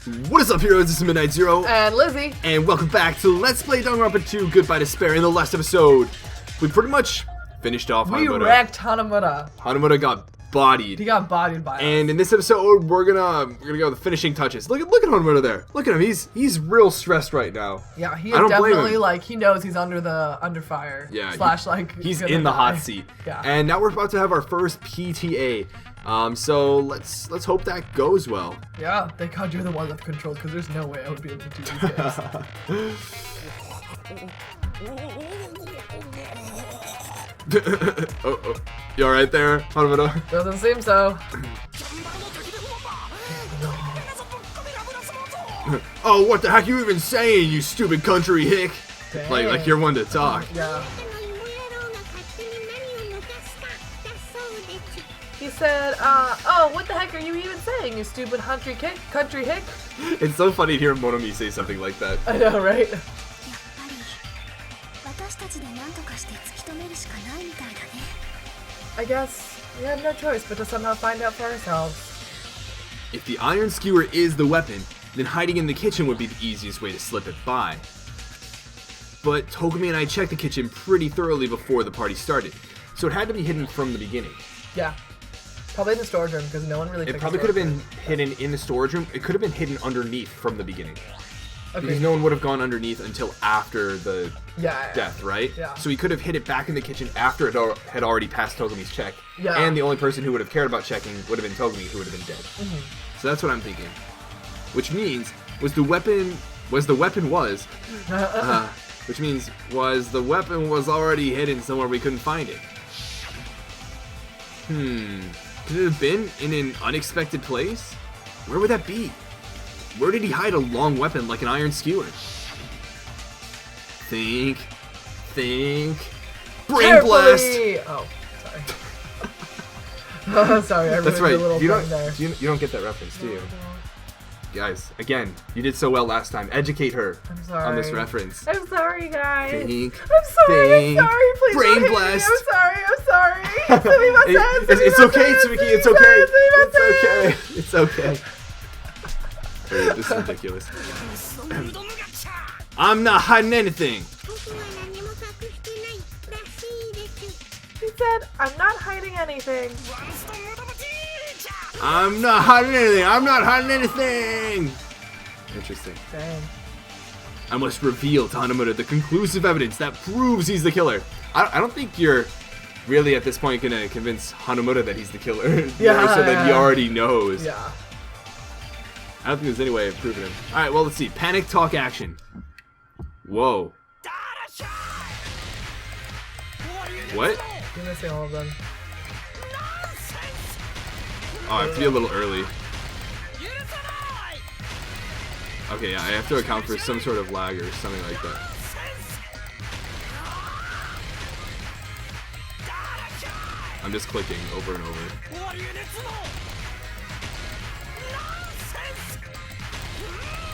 What is up, heroes? This is Midnight Zero. And Lizzie. And welcome back to Let's Play Danganronpa 2 Goodbye Despair. In the last episode, we pretty much finished off Hanamura. We wrecked Hanamura. Hanamura got bodied. He got bodied by us. And in this episode, we're gonna go with the finishing touches. Look at Hanamura there. Look at him. He's real stressed right now. Yeah, he is definitely like, he knows he's under fire. Yeah. Slash like he's in the hot seat. Yeah. And now we're about to have our first PTA. So let's hope that goes well. Yeah, thank God you're the one with controls, because there's no way I would be able to do these things. oh, you alright there, Hanamura? Doesn't seem so. Oh, what the heck are you even saying, you stupid country hick? Dang. Like you're one to talk. Yeah. He said, oh, what the heck are you even saying, you stupid country hick? It's so funny to hear Monomi say something like that. I know, right? I guess we have no choice but to somehow find out for ourselves. If the iron skewer is the weapon, then hiding in the kitchen would be the easiest way to slip it by. But Togami and I checked the kitchen pretty thoroughly before the party started, so it had to be hidden from the beginning. Yeah. Probably in the storage room, because no one really It probably could have been hidden in the storage room. It could have been hidden underneath from the beginning. Okay. Because no one would have gone underneath until after the death, right? Yeah. So he could have hid it back in the kitchen after it had already passed Togami's check. Yeah. And the only person who would have cared about checking would have been Togami, who would have been dead. Mm-hmm. So that's what I'm thinking. Which means, which means, was the weapon was already hidden somewhere we couldn't find it. Could it have been in an unexpected place? Where would that be? Where did he hide a long weapon like an iron skewer? Think. Brain blast! Oh, sorry. Oh, sorry, I That's ruined right. the little You thing there. you don't get that reference, do you? Guys, again, you did so well last time. Educate her I'm sorry. on this reference. I'm sorry, guys. Think. I'm sorry. Please Brain don't hit blast. me. I'm sorry. It's okay, Tsuki. It's okay. This is ridiculous. I'm not hiding anything. He said, I'm not hiding anything. I'm not hiding anything. Interesting. Dang. I must reveal to Hanamura the conclusive evidence that proves he's the killer. I don't think you're really at this point gonna convince Hanamura that he's the killer. Yeah. So that he already knows. Yeah. I don't think there's any way of proving him. Alright, well, let's see. Panic talk action. Whoa. What? You're missing all of them. Oh, I have to be a little early. Okay, yeah, I have to account for some sort of lag or something like that. I'm just clicking over and over.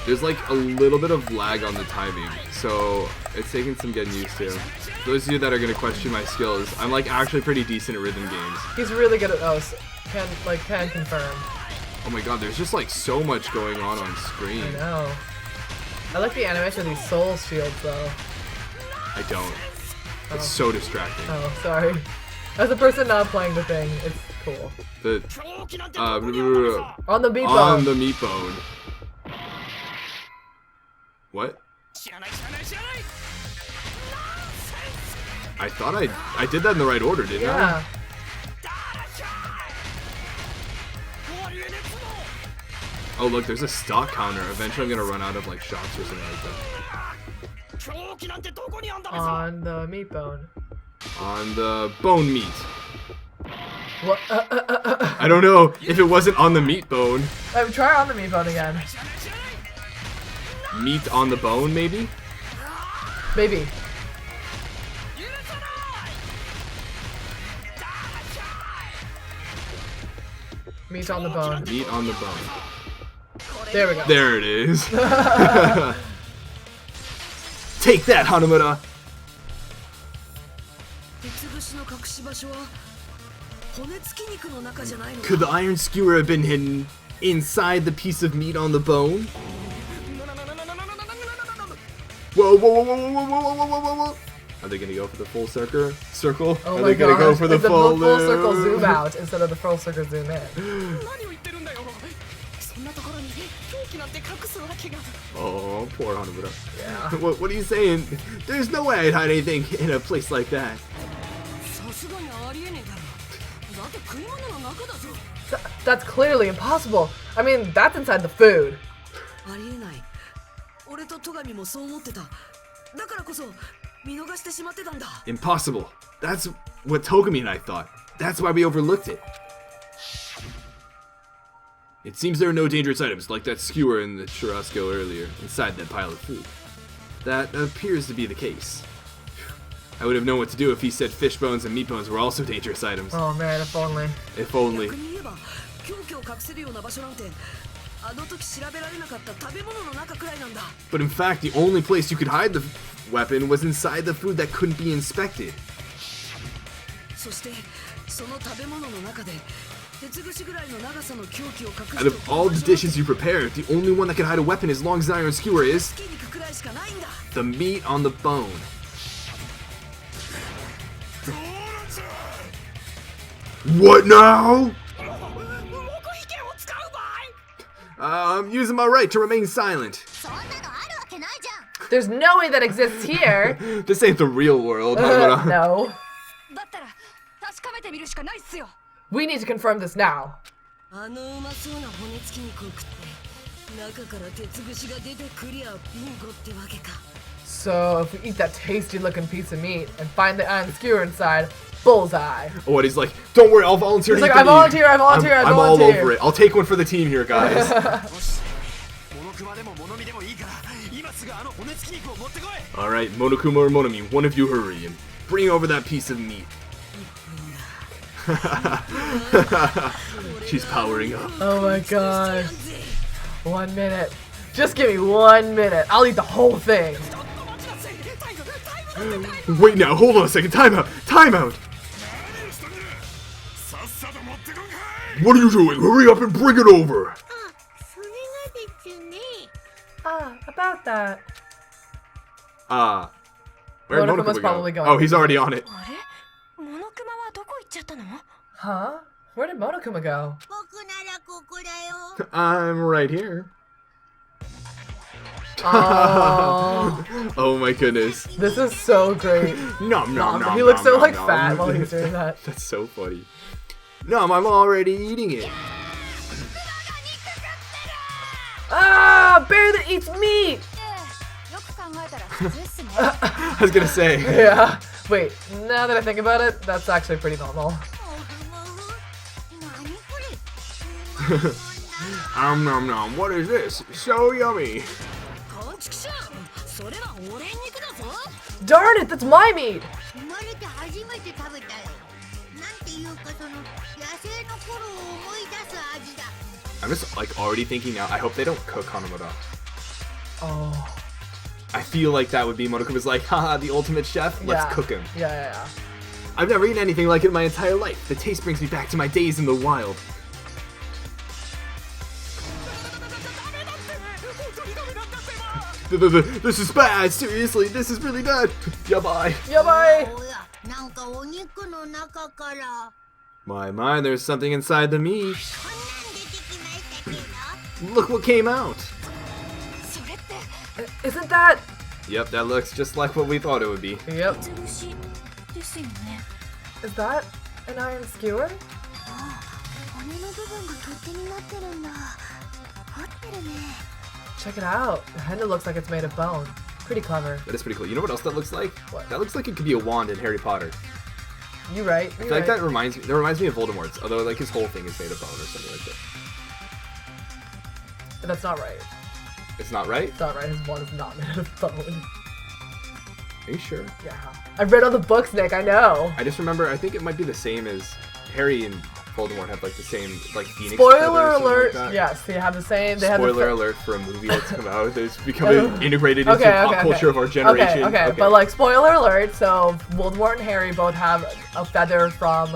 There's like a little bit of lag on the timing, so it's taking some getting used to. Those of you that are gonna question my skills, I'm like actually pretty decent at rhythm games. He's really good at those. Can confirm. Oh my god, there's just like so much going on screen. I know. I like the animation of these soul shields though. I don't. It's so distracting. Oh, sorry. As a person not playing the thing, it's cool. On the meat bone. On the meat bone. What? I thought I did that in the right order, didn't I? Yeah. Oh look, there's a stock counter. Eventually I'm gonna run out of like shots or something like that. On the meat bone. On the bone meat. What? I don't know if it wasn't on the meat bone. Try on the meat bone again. Meat on the bone, maybe? Maybe. Meat on the bone. Meat on the bone. There we go. There it is. Take that, Hanamura! Could the iron skewer have been hidden inside the piece of meat on the bone? Whoa, whoa, whoa, whoa, whoa, whoa, whoa, whoa, whoa, whoa. Are they gonna go for the full circle? Oh Are my they gonna God. go for the It's full full circle loop? zoom out instead of the full circle zoom in. Oh, poor Hanamura. Yeah. What are you saying? There's no way I'd hide anything in a place like that. That's clearly impossible. I mean, that's inside the food. Impossible. That's what Togami and I thought. That's why we overlooked it. It seems there are no dangerous items like that skewer in the churrasco earlier inside that pile of food. That appears to be the case. I would have known what to do if he said fish bones and meat bones were also dangerous items. Oh man, if only. If only. But in fact, the only place you could hide the weapon was inside the food that couldn't be inspected. Out of all the dishes you prepared, the only one that can hide a weapon as long as an iron skewer is the meat on the bone. What now? I'm using my right to remain silent. There's no way that exists here. This ain't the real world. No. We need to confirm this now. So if we eat that tasty looking piece of meat and find the iron skewer inside, bullseye. What, he's like, don't worry, I'll volunteer. He's like, I volunteer, I volunteer, I I'm volunteer. all over it. I'll take one for the team here, guys. Alright, Monokuma or Monami, one of you hurry and bring over that piece of meat. She's powering up. Oh my god. 1 minute. Just give me 1 minute. I'll eat the whole thing. Wait now, hold on a second. Time out. Time out. What are you doing? Hurry up and bring it over. About that. Where'd Monokuma's Monokuma probably go? going. Oh, he's already on it. Huh? Where did Monokuma go? I'm right here. Oh. Oh my goodness. This is so great. Nom nom nom. He looks so nom, like nom, fat nom. while he's doing that. That's so funny. Nom, I'm already eating it. Ah, bear that eats meat. I was gonna say. Yeah. Wait, now that I think about it, that's actually pretty normal. Nom nom. What is this? So yummy. Darn it, that's my meat. I'm just like already thinking now. I hope they don't cook Hanamura. Oh. I feel like that would be Monokuma's like, haha, the ultimate chef. Let's cook him. Yeah. I've never eaten anything like it in my entire life. The taste brings me back to my days in the wild. This is bad. Seriously, this is really bad. Yabai. Yabai. My, there's something inside the meat. Look what came out. Isn't that? Yep, that looks just like what we thought it would be. Yep. Is that an iron skewer? Check it out. The handle looks like it's made of bone. Pretty clever. That is pretty cool. You know what else that looks like? What? That looks like it could be a wand in Harry Potter. You right. I feel like that reminds me of Voldemort's, although like his whole thing is made of bone or something like that. That's not right. It's not right? It's not right. His wand is not made of bone. Are you sure? Yeah. I read all the books, Nick. I know. I just remember, I think it might be the same as Harry and Voldemort have like the same like phoenix. Spoiler feathers, alert! like Yes, they have the same. They Spoiler have the alert for a movie that's come out. It's becoming integrated into pop culture of our Okay, generation. okay, but like spoiler alert. So Voldemort and Harry both have a feather from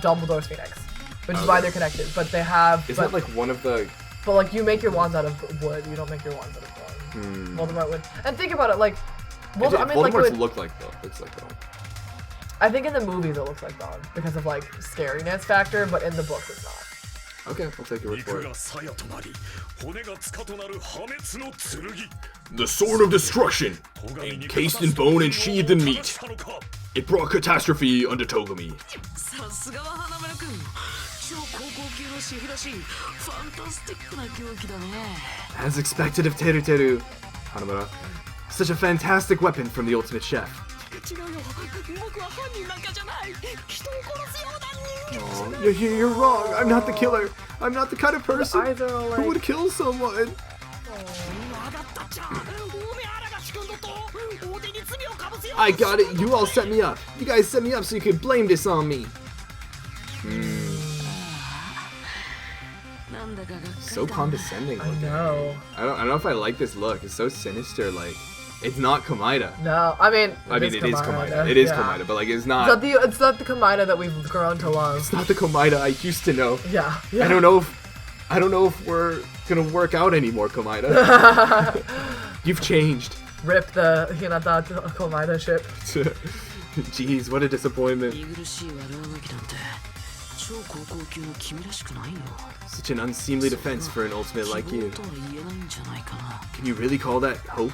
Dumbledore's phoenix, which is why they're connected. But they have. Isn't that like one of the? But like you make your wands out of wood. You don't make your wands out of bone. Voldemort would. And think about it, like Well, I mean, like, Voldemort's looks like Dawn. I think in the movies it looks like Dawn because of like scariness factor, but in the book it's not. Okay, I'll take your word for it. The Sword of Destruction, encased in bone and sheathed in meat. It brought catastrophe unto Togami. As expected of Teruteru Hanamura, such a fantastic weapon from the ultimate chef. Oh, you're wrong. I'm not the killer. I'm not the kind of person who would kill someone. I got it. You all set me up. You guys set me up so you could blame this on me. So condescending. I know. I don't know if I like this look. It's so sinister. Like, it's not Komaeda. No, I mean, it is Komaeda. It is Komaeda, but like, it's not. It's not the Komaeda that we've grown to love. It's not the Komaeda I used to know. Yeah. I don't know if we're gonna work out anymore, Komaeda. You've changed. Rip the Hinata Komaeda ship. Jeez, what a disappointment. Such an unseemly defense for an ultimate like you. Can you really call that hope?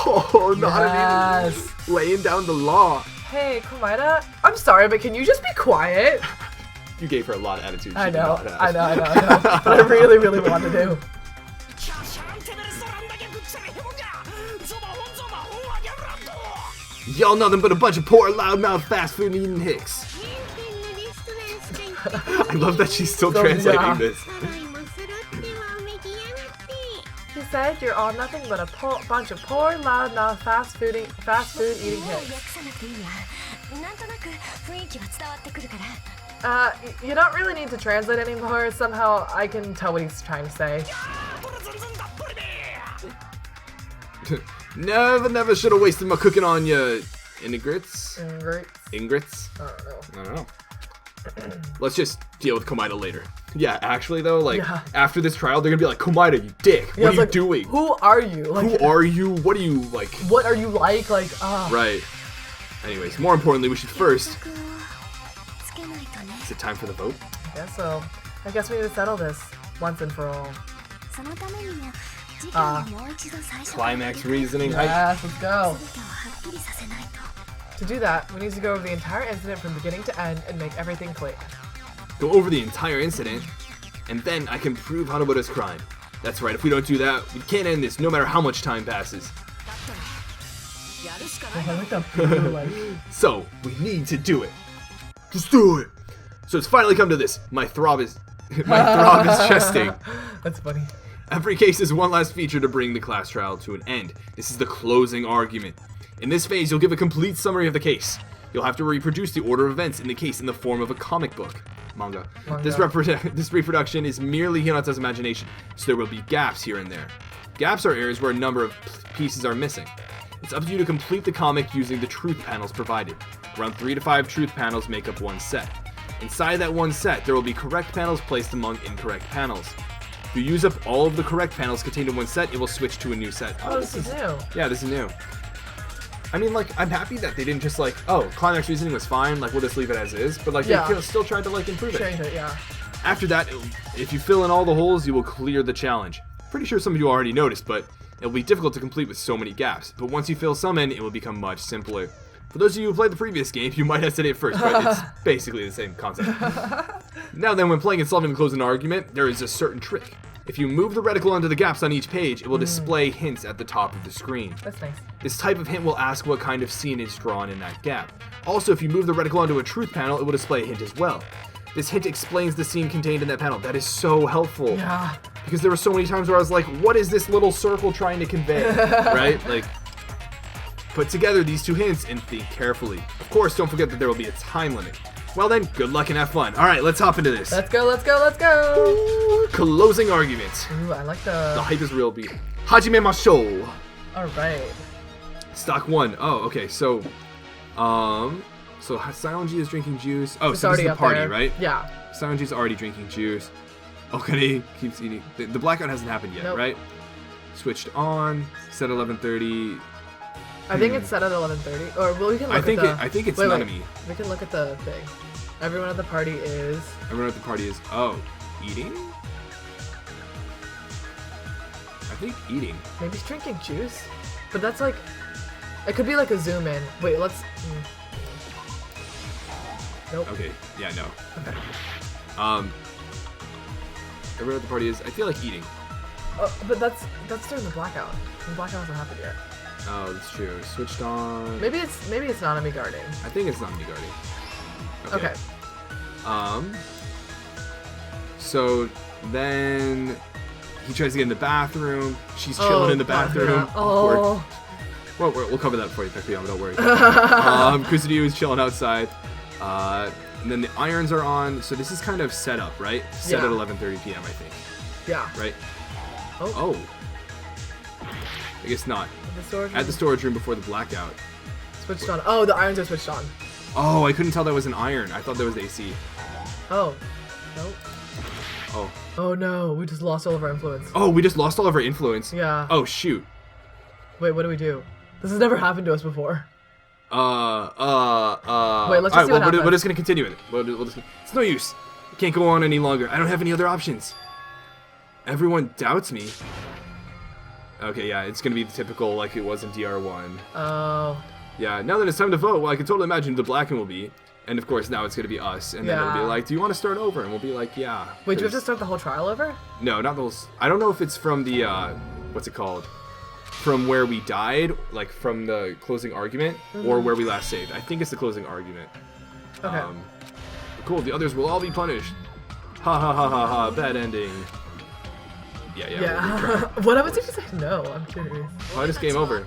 Oh, Nanami, laying down the law. Hey, Komaeda, I'm sorry, but can you just be quiet? You gave her a lot of attitude. I know, but I really, really want to do. Y'all nothing but a bunch of poor, loudmouth, fast food eating hicks. I love that she's still translating this. She said you're all nothing but a bunch of poor, loudmouth, fast food eating hicks. You don't really need to translate anymore. Somehow I can tell what he's trying to say. Never should have wasted my cooking on you. Ingrits? I don't know. Let's just deal with Komaeda later. Yeah, actually though, like, after this trial, they're gonna be like, Komaeda, you dick. What are you doing? Who are you? Who are you? What are you, like? What are you like? Right. Anyways, more importantly, we should first... Is it time for the vote? Yeah, so I guess we need to settle this once and for all. Climax reasoning. Yes, let's go. To do that, we need to go over the entire incident from beginning to end and make everything clear. Go over the entire incident, and then I can prove Hanamura's crime. That's right, if we don't do that, we can't end this no matter how much time passes. So, we need to do it. Just do it! So it's finally come to this. My throb is chesting. That's funny. Every case is one last feature to bring the class trial to an end. This is the closing argument. In this phase, you'll give a complete summary of the case. You'll have to reproduce the order of events in the case in the form of a comic book. Manga. This reproduction is merely Hinata's imagination, so there will be gaps here and there. Gaps are areas where a number of pieces are missing. It's up to you to complete the comic using the truth panels provided. Around 3 to 5 truth panels make up one set. Inside that one set, there will be correct panels placed among incorrect panels. If you use up all of the correct panels contained in one set, it will switch to a new set. Oh, this is new. Yeah, this is new. I mean, like, I'm happy that they didn't just, like, oh, climax reasoning was fine, like, we'll just leave it as is, but, like, they still tried to, like, improve it. Change it, yeah. After that, if you fill in all the holes, you will clear the challenge. Pretty sure some of you already noticed, but it'll be difficult to complete with so many gaps. But once you fill some in, it will become much simpler. For those of you who played the previous game, you might hesitate first, but it's basically the same concept. Now then, when playing and solving the closing argument, there is a certain trick. If you move the reticle onto the gaps on each page, it will display hints at the top of the screen. That's nice. This type of hint will ask what kind of scene is drawn in that gap. Also, if you move the reticle onto a truth panel, it will display a hint as well. This hint explains the scene contained in that panel. That is so helpful. Yeah. Because there were so many times where I was like, what is this little circle trying to convey? Right? Like, put together these two hints and think carefully. Of course, don't forget that there will be a time limit. Well then, good luck and have fun. Alright, let's hop into this. Let's go, let's go, let's go! Ooh, closing argument. Ooh, I like the hype is real beat. Hajime Mashou. Alright. Stock 1. Oh, okay, so Saionji is drinking juice. Oh, It's so this is the party, there. right? Yeah. Saionji's already drinking juice. Okane keeps eating. The blackout hasn't happened yet, Nope. right? Switched on. Set 11:30. I think it's set at 11:30. Or well, we can look I think at the. I think it's wait, Nanami. we can look at the thing. Everyone at the party is. Everyone at the party is eating. I think eating. Maybe he's drinking juice, but that's like. It could be like a zoom in. Wait, let's. Nope. Okay. Yeah. No. Okay. Everyone at the party is. I feel like eating. But that's during the blackout. The blackout hasn't happened yet. Oh, that's true. Switched on. Maybe it's Nanami guarding. I think it's not me guarding. Okay. So then he tries to get in the bathroom. She's chilling in the bathroom. Oh. Well, we'll cover that for you, Pekuyama, don't worry. Kusudio is chilling outside. And then the irons are on. So this is kind of set up, right? Set at 11:30 p.m., I think. Yeah. Right? Oh. I guess not. At the storage room before the blackout. Switched on. Oh, the irons are switched on. Oh, I couldn't tell that was an iron. I thought that was AC. Oh. Nope. Oh. Oh no, we just lost all of our influence. Oh, we just lost all of our influence. Yeah. Oh, shoot. Wait, what do we do? This has never happened to us before. Wait, let's just see what happens. We're just gonna continue with it. It's no use. I can't go on any longer. I don't have any other options. Everyone doubts me. Okay, yeah, it's gonna be the typical like it was in DR1. Oh. Yeah, now that it's time to vote, well, I can totally imagine the Blacken will be. And of course, now it's gonna be us. And then it'll be like, do you want to start over? And we'll be like, yeah. Wait, do we have to start the whole trial over? No, not those. I don't know if it's from the, what's it called? From where we died, like from the closing argument, or where we last saved. I think it's the closing argument. Okay. Cool, the others will all be punished. Ha ha ha ha ha, bad ending. Yeah. What happens if you say no? I'm curious. Why this game over?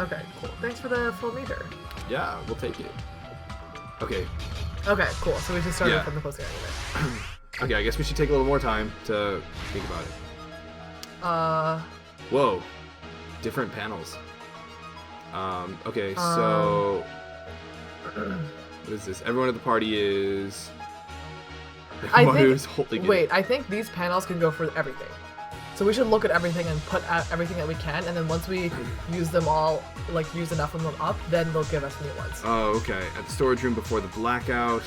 Okay, cool. Thanks for the full meter. Yeah, we'll take it. Okay. Okay, cool. So we just started from the closing argument. Okay, I guess we should take a little more time to think about it. Whoa. Different panels. Okay, so... What is this? Everyone at the party is... Wait, I think these panels can go for everything. So we should look at everything and put out everything that we can, and then once we use them all, like use enough of them up, then they'll give us new ones. Oh, okay. At the storage room before the blackout.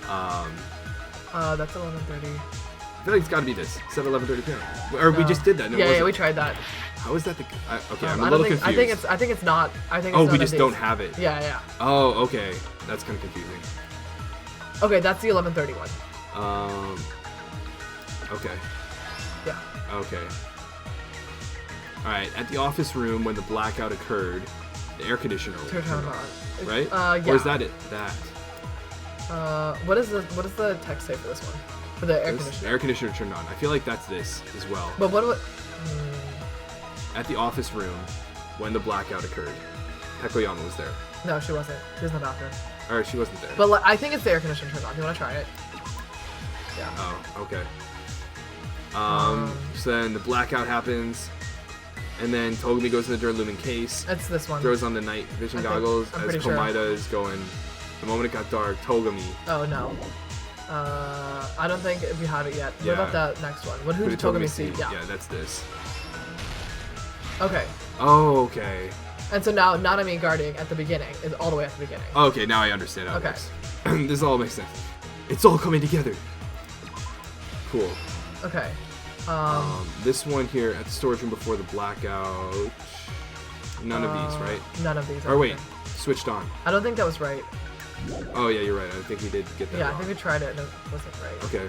That's 11:30. I feel like it's got to be this. It's at 11:30 p.m. Or we just did that. No, yeah, we tried that. How is that the? Okay, I'm a little confused. I think it's not. I think. It's we just don't have it. Yeah. Oh, okay. That's kind of confusing. Okay, that's the 11:30 one. Okay. Yeah. Okay. All right. At the office room when the blackout occurred, the air conditioner will turn on. Right? Yeah. Or is that it? That. What does the text say for this one? For the air conditioner. Air conditioner turned on. I feel like that's this as well. But what? At the office room when the blackout occurred, Pekuyama was there. No, she wasn't. She was in the bathroom. Or she wasn't there. But I think it's the air conditioner turned on. Do you want to try it? Yeah. Oh, okay. So then the blackout happens, and then Togami goes in the Duralumine case. It's this one. Throws on the night vision goggles as Komaeda is going. The moment it got dark, Togami. Oh no. I don't think we have it yet. What about that next one? Who did Togami see? Yeah, that's this. Okay. Oh, okay. And so now Nanami guarding at the beginning is all the way at the beginning. Okay, now I understand how it works. This all makes sense. It's all coming together. Cool. Okay. This one here at the storage room before the blackout. None of these, right? None of these. Or wait, switched on. I don't think that was right. Oh yeah, you're right. I think we did get that. Yeah, wrong. I think we tried it and it wasn't right. Okay.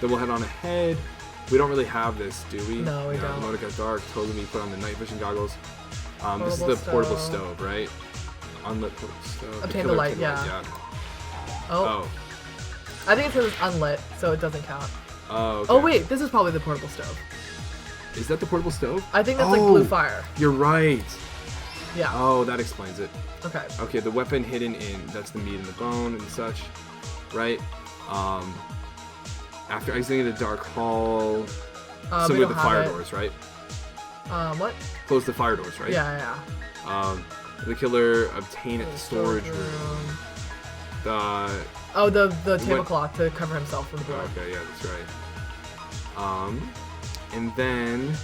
Then we'll head on ahead. We don't really have this, do we? No, we don't. The moment it got dark, Togami put on the night vision goggles. This is the portable stove, right? Unlit portable stove. Obtain the light, yeah. Oh. I think it says it's unlit, so it doesn't count. Oh, okay. Oh wait, this is probably the portable stove. Is that the portable stove? I think that's like blue fire. You're right. Yeah. Oh, that explains it. Okay. Okay, the weapon hidden in, that's the meat in the bone and such, right? After exiting the dark hall, some of the fire doors, right? What? Close the fire doors, right? Yeah. The killer obtained at the storage room. Oh, the tablecloth to cover himself from the blood. Okay, yeah, that's right. And then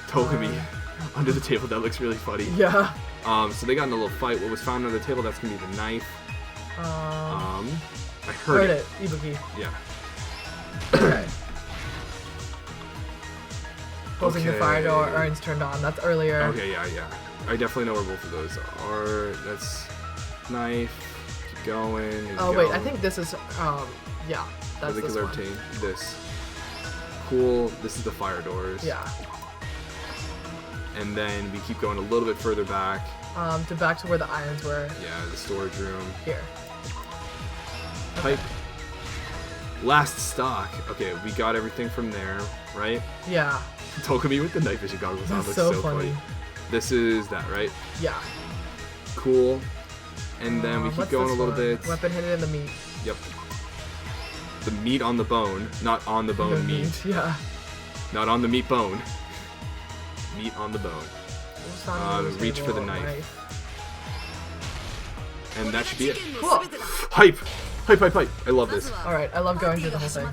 Togami under the table. That looks really funny. Yeah. So they got in a little fight. What was found under the table? That's gonna be the knife. I heard it. Ibuki. Yeah. Okay. Closing the fire door, irons turned on. That's earlier. Okay, yeah. I definitely know where both of those are. That's knife. Keep going. Oh wait, I think this is yeah. That's this one. This. Cool. This is the fire doors. Yeah. And then we keep going a little bit further back. To back to where the irons were. Yeah, the storage room. Here. Pipe. Last stock. Okay, we got everything from there, right? Yeah. Togami with the night vision goggles on. Looks so funny. This is that, right? Yeah. Cool. And then we keep going a little bit. Weapon hidden in the meat. Yep. The meat on the bone, not on the bone meat. Yeah. Not on the meat bone. Meat on the bone. Reach for the knife. And that should be it. Cool. Hype! Hype! I love this. Alright, I love going through the whole thing.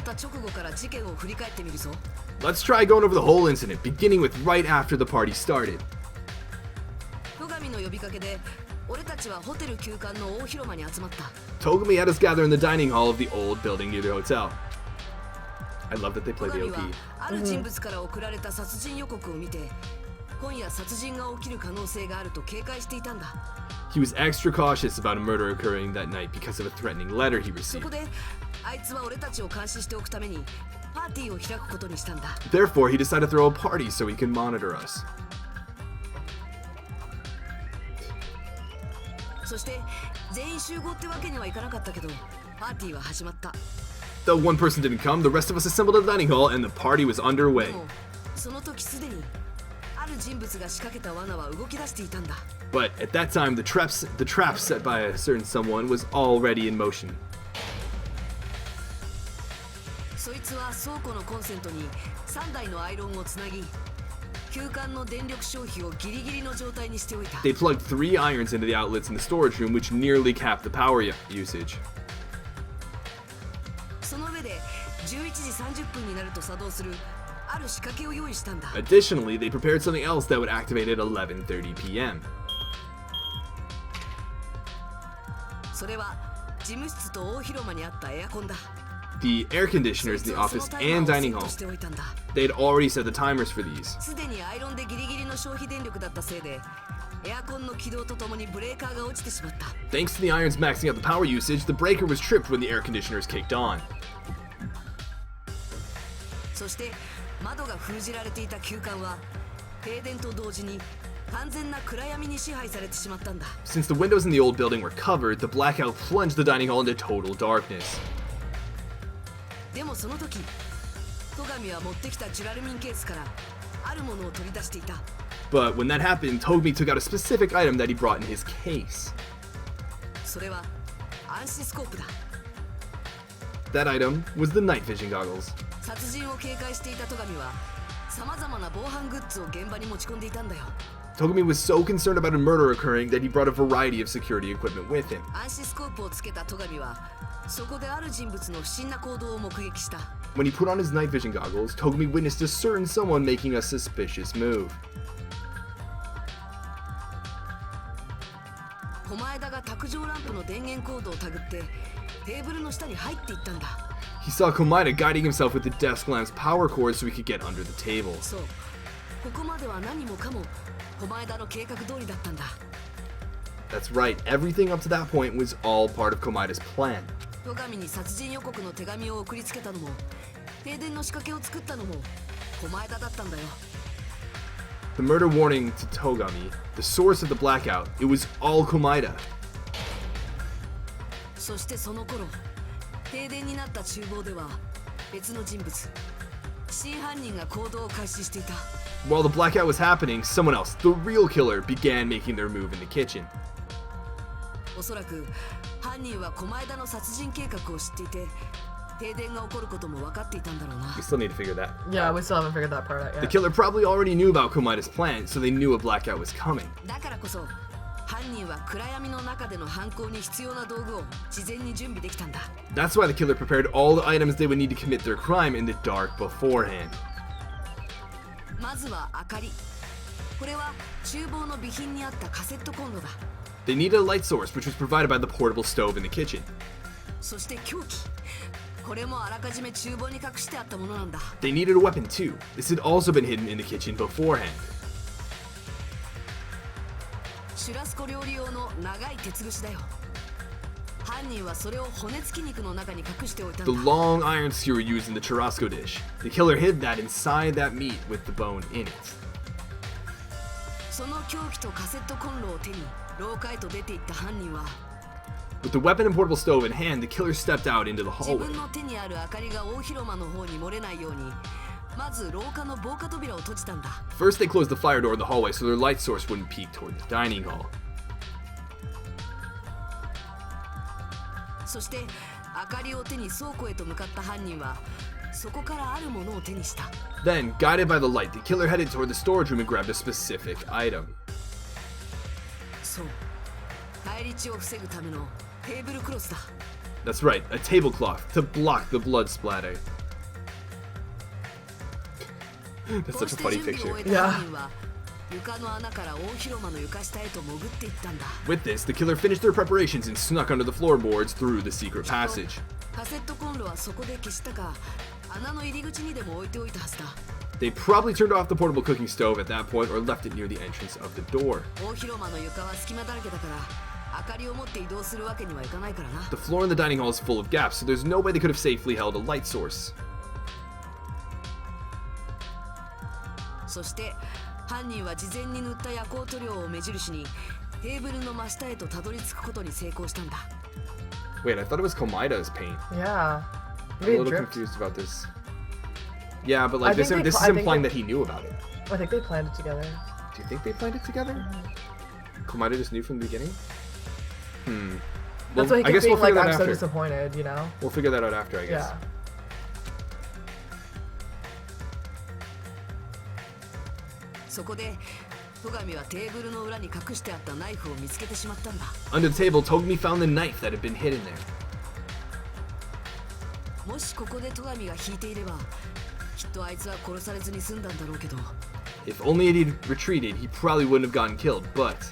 Let's try going over the whole incident, beginning with right after the party started. Togami had us gather in the dining hall of the old building near the hotel. I love that they play the OP. He was extra cautious about a murder occurring that night because of a threatening letter he received. Therefore, he decided to throw a party so he could monitor us. Though one person didn't come, the rest of us assembled at the dining hall and the party was underway. But at that time, the trap set by a certain someone was already in motion. They plugged 3 irons into the outlets in the storage room, which nearly capped the power usage. Additionally, they prepared something else that would activate at 11:30 p.m. The air conditioners in the office and dining hall. They had already set the timers for these. Thanks to the irons maxing out the power usage, the breaker was tripped when the air conditioners kicked on. Since the windows in the old building were covered, the blackout plunged the dining hall into total darkness. But when that happened, Togami took out a specific item that he brought in his case. That item was the night vision goggles. Togami was so concerned about a murder occurring that he brought a variety of security equipment with him. When he put on his night vision goggles, Togami witnessed a certain someone making a suspicious move. He saw Komaeda guiding himself with the desk lamp's power cord so he could get under the table. That's right, everything up to that point was all part of Komaeda's plan. The murder warning to Togami, the source of the blackout, it was all Komaeda. While the blackout was happening, someone else, the real killer, began making their move in the kitchen. We still need to figure that out. Yeah, we still haven't figured that part out yet. The killer probably already knew about Komaeda's plan, so they knew a blackout was coming. That's why the killer prepared all the items they would need to commit their crime in the dark beforehand. They needed a light source, which was provided by the portable stove in the kitchen. They needed a weapon too. This had also been hidden in the kitchen beforehand. The long iron skewer used in the churrasco dish. The killer hid that inside that meat with the bone in it. With the weapon and portable stove in hand, the killer stepped out into the hallway. First, they closed the fire door in the hallway so their light source wouldn't peek toward the dining hall. Then, guided by the light, the killer headed toward the storage room and grabbed a specific item. That's right, a tablecloth to block the blood splatter. That's such a funny picture. Yeah. With this, the killer finished their preparations and snuck under the floorboards through the secret passage. They probably turned off the portable cooking stove at that point or left it near the entrance of the door. The floor in the dining hall is full of gaps, so there's no way they could have safely held a light source. Wait, I thought it was Komaeda's paint. Yeah. I'm a little confused about this. Yeah, but like this is implying that he knew about it. I think they planned it together. Do you think they planned it together? Komaeda just knew from the beginning? Well, that's why he I guess kept we'll being figure like, that I'm so after. disappointed, you know? We'll figure that out after, I guess. Yeah. Under the table, Togami found the knife that had been hidden there. If only he had retreated, he probably wouldn't have gotten killed, but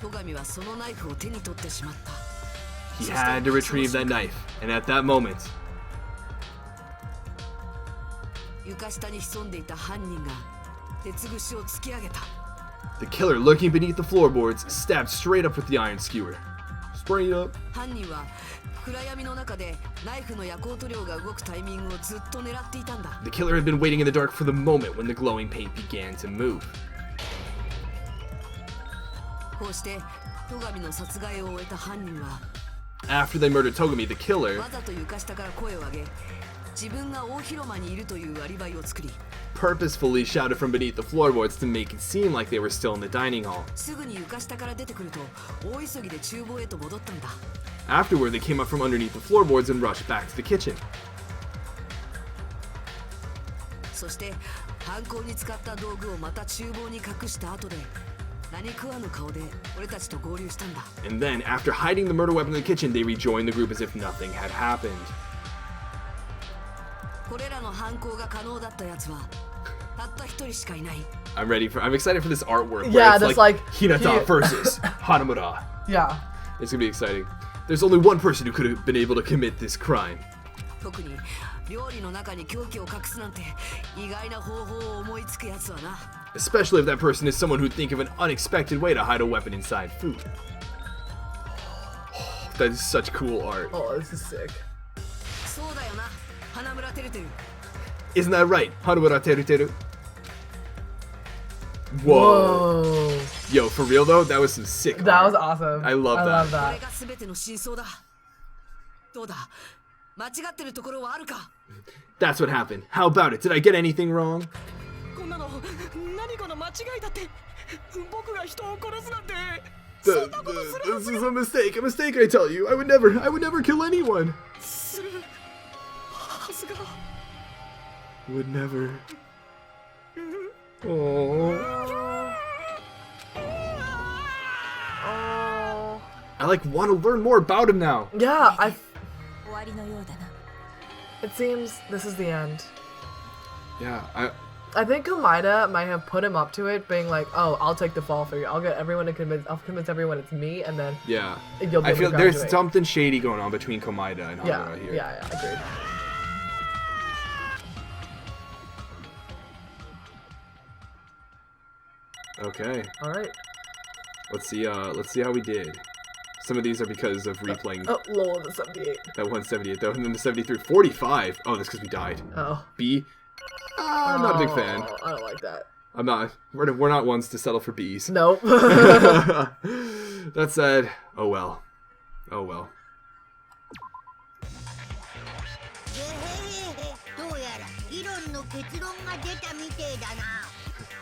he had to retrieve that knife, and at that moment, the killer, lurking beneath the floorboards, stabbed straight up with the iron skewer. Straight up. The killer had been waiting in the dark for the moment when the glowing paint began to move. After they murdered Togami, the killer purposefully shouted from beneath the floorboards to make it seem like they were still in the dining hall. Afterward, they came up from underneath the floorboards and rushed back to the kitchen. And then, after hiding the murder weapon in the kitchen, they rejoined the group as if nothing had happened. I'm excited for this artwork. Yeah, where that's it's like Hinata versus Hanamura. Yeah. It's gonna be exciting. There's only one person who could have been able to commit this crime. Especially if that person is someone who'd think of an unexpected way to hide a weapon inside food. That is such cool art. Oh, this is sick. Isn't that right, Hanamura Teruteru? Whoa. Yo, for real though, that was some sick art. That was awesome. I love that. love that. That's what happened. How about it? Did I get anything wrong? This is a mistake, I tell you. I would never kill anyone. Would never. Oh. I like want to learn more about him now. Yeah, it seems this is the end. Yeah, I think Komaeda might have put him up to it, being like, "Oh, I'll take the fall for you. I'll convince everyone it's me, and then yeah. you'll be I able feel to there's graduate." something shady going on between Komaeda and Hanamura here. Yeah, agreed. Okay. All right. Let's see how we did. Some of these are because of replaying Oh, lol, the 78. that 178 though, and then the 73, 45. Oh, that's because we died. Oh. B. I'm not a big fan. I don't like that. I'm not. We're not ones to settle for B's. Nope. That said, oh well. Oh well.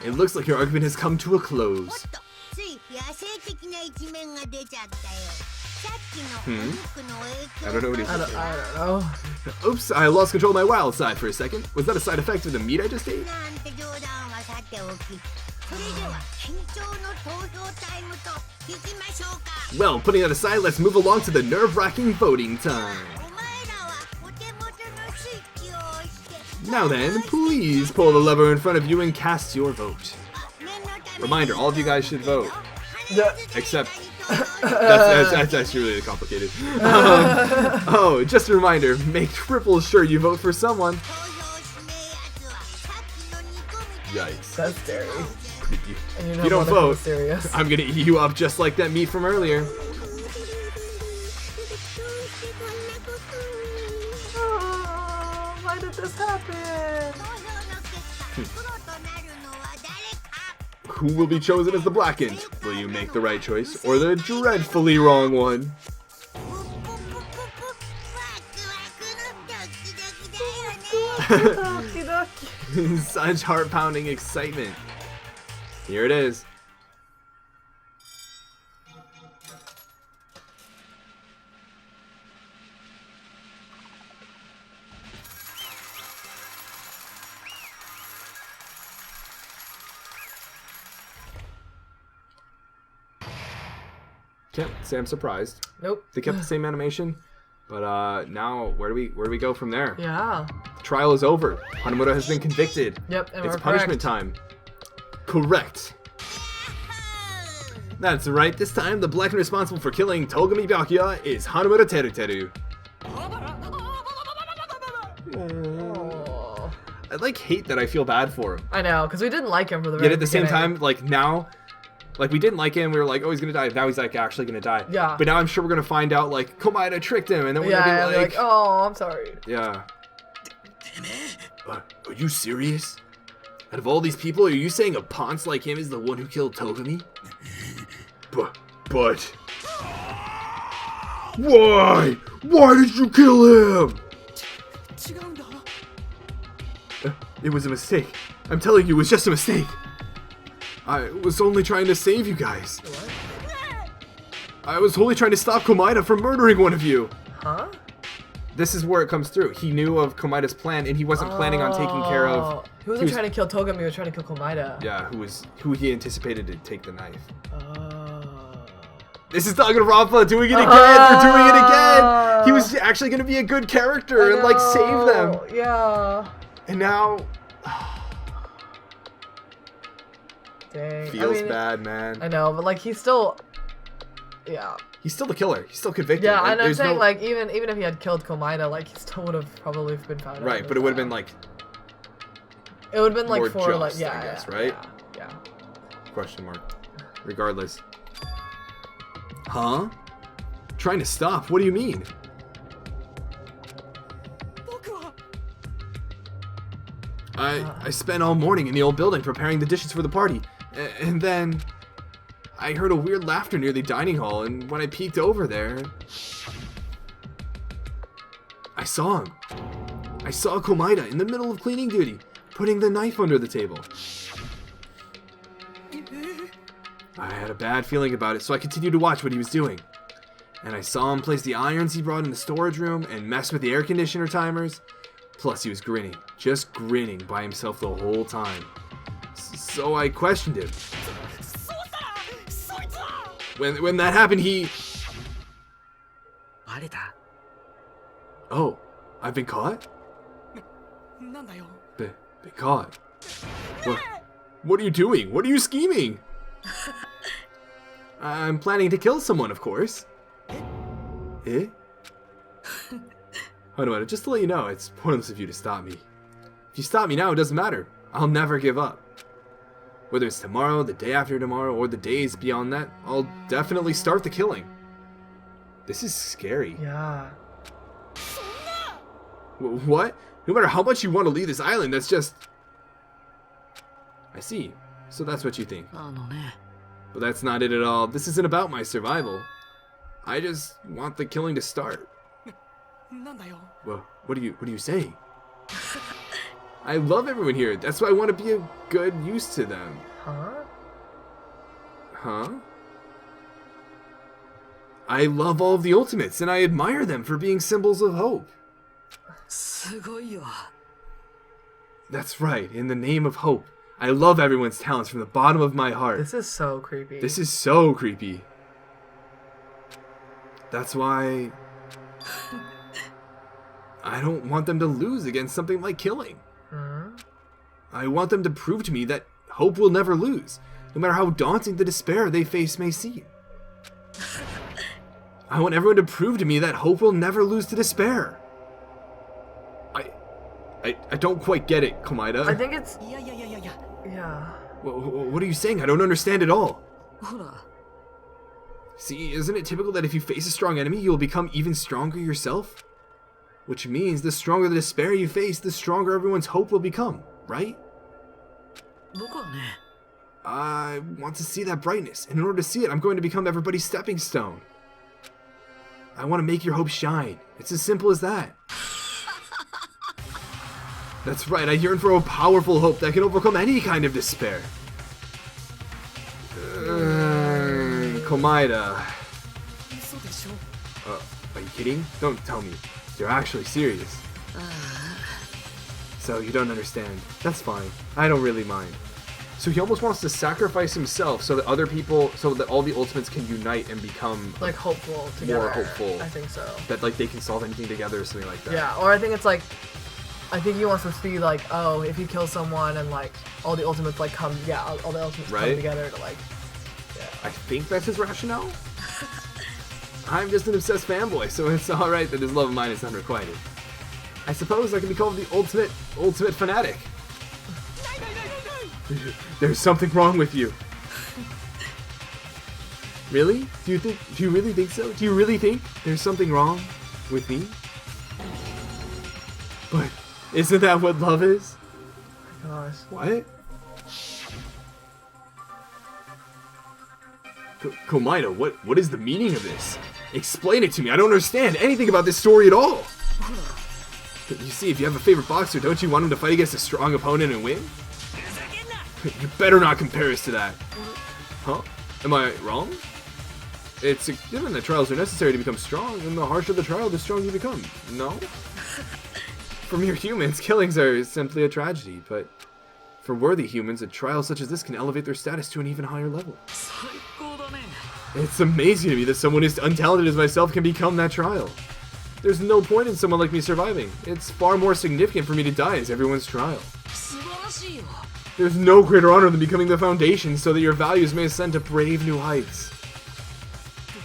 It looks like your argument has come to a close. I don't know what he's saying. I don't know. Oops, I lost control of my wild side for a second. Was that a side effect of the meat I just ate? Well, putting that aside, let's move along to the nerve-wracking voting time. Now then, please pull the lever in front of you and cast your vote. Reminder, all of you guys should vote. Yeah. Except, that's actually really complicated. Oh, just a reminder, make triple sure you vote for someone. Yikes. That's scary. And If you don't vote, serious. I'm gonna eat you up just like that meat from earlier. Oh, why did this happen? Who will be chosen as the blackened? Will you make the right choice or the dreadfully wrong one? Such heart-pounding excitement. Here it is. Can't say I'm surprised. Nope. They kept the same animation, but now where do we go from there? Yeah. The trial is over. Hanamura has been convicted. Yep, and it's we're punishment correct. time. Correct. That's right. This time, the black and responsible for killing Togami Byakuya is Hanamura Teruteru. Oh. I hate that I feel bad for him. I know, because we didn't like him for the very Yet at the same beginning. time, now, we didn't like him. We were like, oh, he's gonna die. Now he's actually gonna die. Yeah. But now I'm sure we're gonna find out Komaeda tricked him, and then we're Yeah, gonna be like, oh, I'm sorry. yeah. Are you serious? Out of all these people, are you saying a ponce like him is the one who killed Togami? But... Why? Why did you kill him? It was a mistake. I'm telling you, it was just a mistake. I was only trying to save you guys. What? I was only trying to stop Komaeda from murdering one of you. Huh? This is where it comes through. He knew of Komaeda's plan, and he wasn't planning on taking care of... He wasn't trying to kill Togami, he was trying to kill Komaeda. Yeah, who he anticipated to take the knife. Oh. This is Danganronpa doing it again! They're doing it again! He was actually going to be a good character and, save them! Yeah. And now... Dang. Feels bad, man. I know, but, he's still... Yeah. He's still the killer. He's still convicted. Yeah, and I'm saying, even if he had killed Komaeda, he still would have probably been found out. Right, but it would have been, It would have been, more for, just, I guess, right? Yeah. Question mark. Regardless. Huh? Trying to stop? What do you mean? I spent all morning in the old building preparing the dishes for the party. And then I heard a weird laughter near the dining hall, and when I peeked over there, I saw him. I saw Komaeda in the middle of cleaning duty, putting the knife under the table. I had a bad feeling about it, so I continued to watch what he was doing. And I saw him place the irons he brought in the storage room and mess with the air conditioner timers. Plus, he was grinning, just grinning by himself the whole time. So I questioned him. When that happened, he れた。 Oh, I've been caught? なんだよ。 Been caught? What are you doing? What are you scheming? I'm planning to kill someone, of course. Eh? Hanumura, just to let you know, it's pointless of you to stop me. If you stop me now, it doesn't matter. I'll never give up. Whether it's tomorrow, the day after tomorrow, or the days beyond that, I'll definitely start the killing. This is scary. Yeah. What? No matter how much you want to leave this island, that's just... I see. So that's what you think. あのね。 But that's not it at all. This isn't about my survival. I just want the killing to start. なんだよ。 Well, what are you saying? I love everyone here. That's why I want to be a good use to them. Huh? Huh? I love all of the Ultimates, and I admire them for being symbols of hope. すごいよ。 That's right, in the name of hope. I love everyone's talents from the bottom of my heart. This is so creepy. This is so creepy. That's why... I don't want them to lose against something like killing. I want them to prove to me that hope will never lose, no matter how daunting the despair they face may seem. I want everyone to prove to me that hope will never lose to despair. I don't quite get it, Komaeda. I think it's... いやいやいやいやいや。 Yeah. What are you saying? I don't understand at all. ほら。 See, isn't it typical that if you face a strong enemy, you will become even stronger yourself? Which means the stronger the despair you face, the stronger everyone's hope will become, right? 僕はね。 I want to see that brightness, and in order to see it, I'm going to become everybody's stepping stone. I want to make your hope shine. It's as simple as that. That's right, I yearn for a powerful hope that can overcome any kind of despair. Komaeda. 嘘でしょ。 Are you kidding? Don't tell me. You're actually serious. So you don't understand. That's fine. I don't really mind. So he almost wants to sacrifice himself so that other people, so that all the Ultimates can unite and become Like hopeful together. more hopeful. I think so. That like they can solve anything together or something like that. Yeah, or I think it's like... I think he wants to see like, oh, if you kill someone and like all the Ultimates like come, yeah, all the Ultimates come Right? together to like, yeah. I think that's his rationale. I'm just an obsessed fanboy, so it's alright that his love of mine is unrequited. I suppose I can be called the ultimate fanatic. There's something wrong with you. Really? Do you really think so? Do you really think there's something wrong with me? But isn't that what love is? Oh my gosh. What? Komaeda, what is the meaning of this? Explain it to me. I don't understand anything about this story at all. You see, if you have a favorite boxer, don't you want him to fight against a strong opponent and win? You better not compare us to that. Huh? Am I wrong? It's a given that trials are necessary to become strong, and the harsher the trial, the stronger you become. No? For mere humans, killings are simply a tragedy, but for worthy humans, a trial such as this can elevate their status to an even higher level. 最高だね。 It's amazing to me that someone as untalented as myself can become that trial. There's no point in someone like me surviving. It's far more significant for me to die as everyone's trial. 素晴らしいよ。 There's no greater honor than becoming the foundation so that your values may ascend to brave new heights.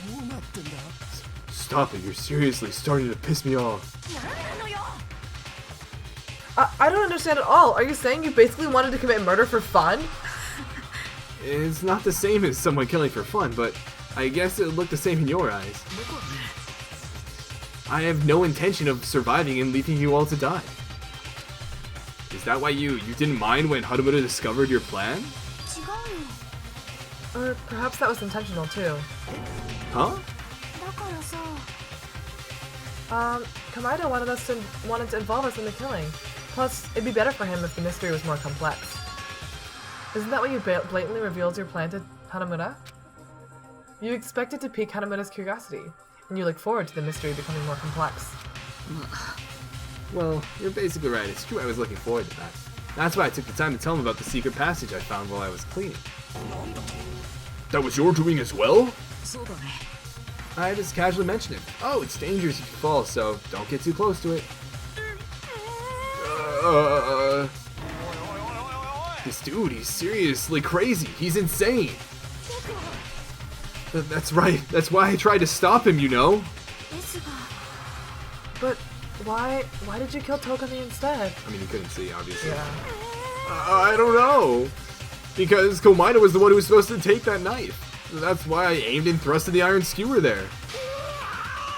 どうなってんだ。 Stop it, you're seriously starting to piss me off. なんなのよ。 I don't understand at all. Are you saying you basically wanted to commit murder for fun? It's not the same as someone killing for fun, but I guess it would look the same in your eyes. 僕はね。 I have no intention of surviving and leaving you all to die. Is that why you didn't mind when Hanamura discovered your plan? 違うよ。 Or perhaps that was intentional too. Huh? だからさ。 Komaeda wanted to involve us in the killing. Plus, it'd be better for him if the mystery was more complex. Isn't that why you blatantly revealed your plan to Hanamura? You expected to pique Hanamura's curiosity, and you look forward to the mystery becoming more complex. Well, you're basically right. It's true I was looking forward to that. That's why I took the time to tell him about the secret passage I found while I was cleaning. That was your doing as well? そうだね。I just casually mentioned it. Oh, it's dangerous if you fall, so don't get too close to it. This dude, he's seriously crazy. He's insane. That's right. That's why I tried to stop him, you know? But why did you kill Togami instead? I mean, you couldn't see, obviously. Yeah. I don't know. Because Komaeda was the one who was supposed to take that knife. That's why I aimed and thrusted the iron skewer there.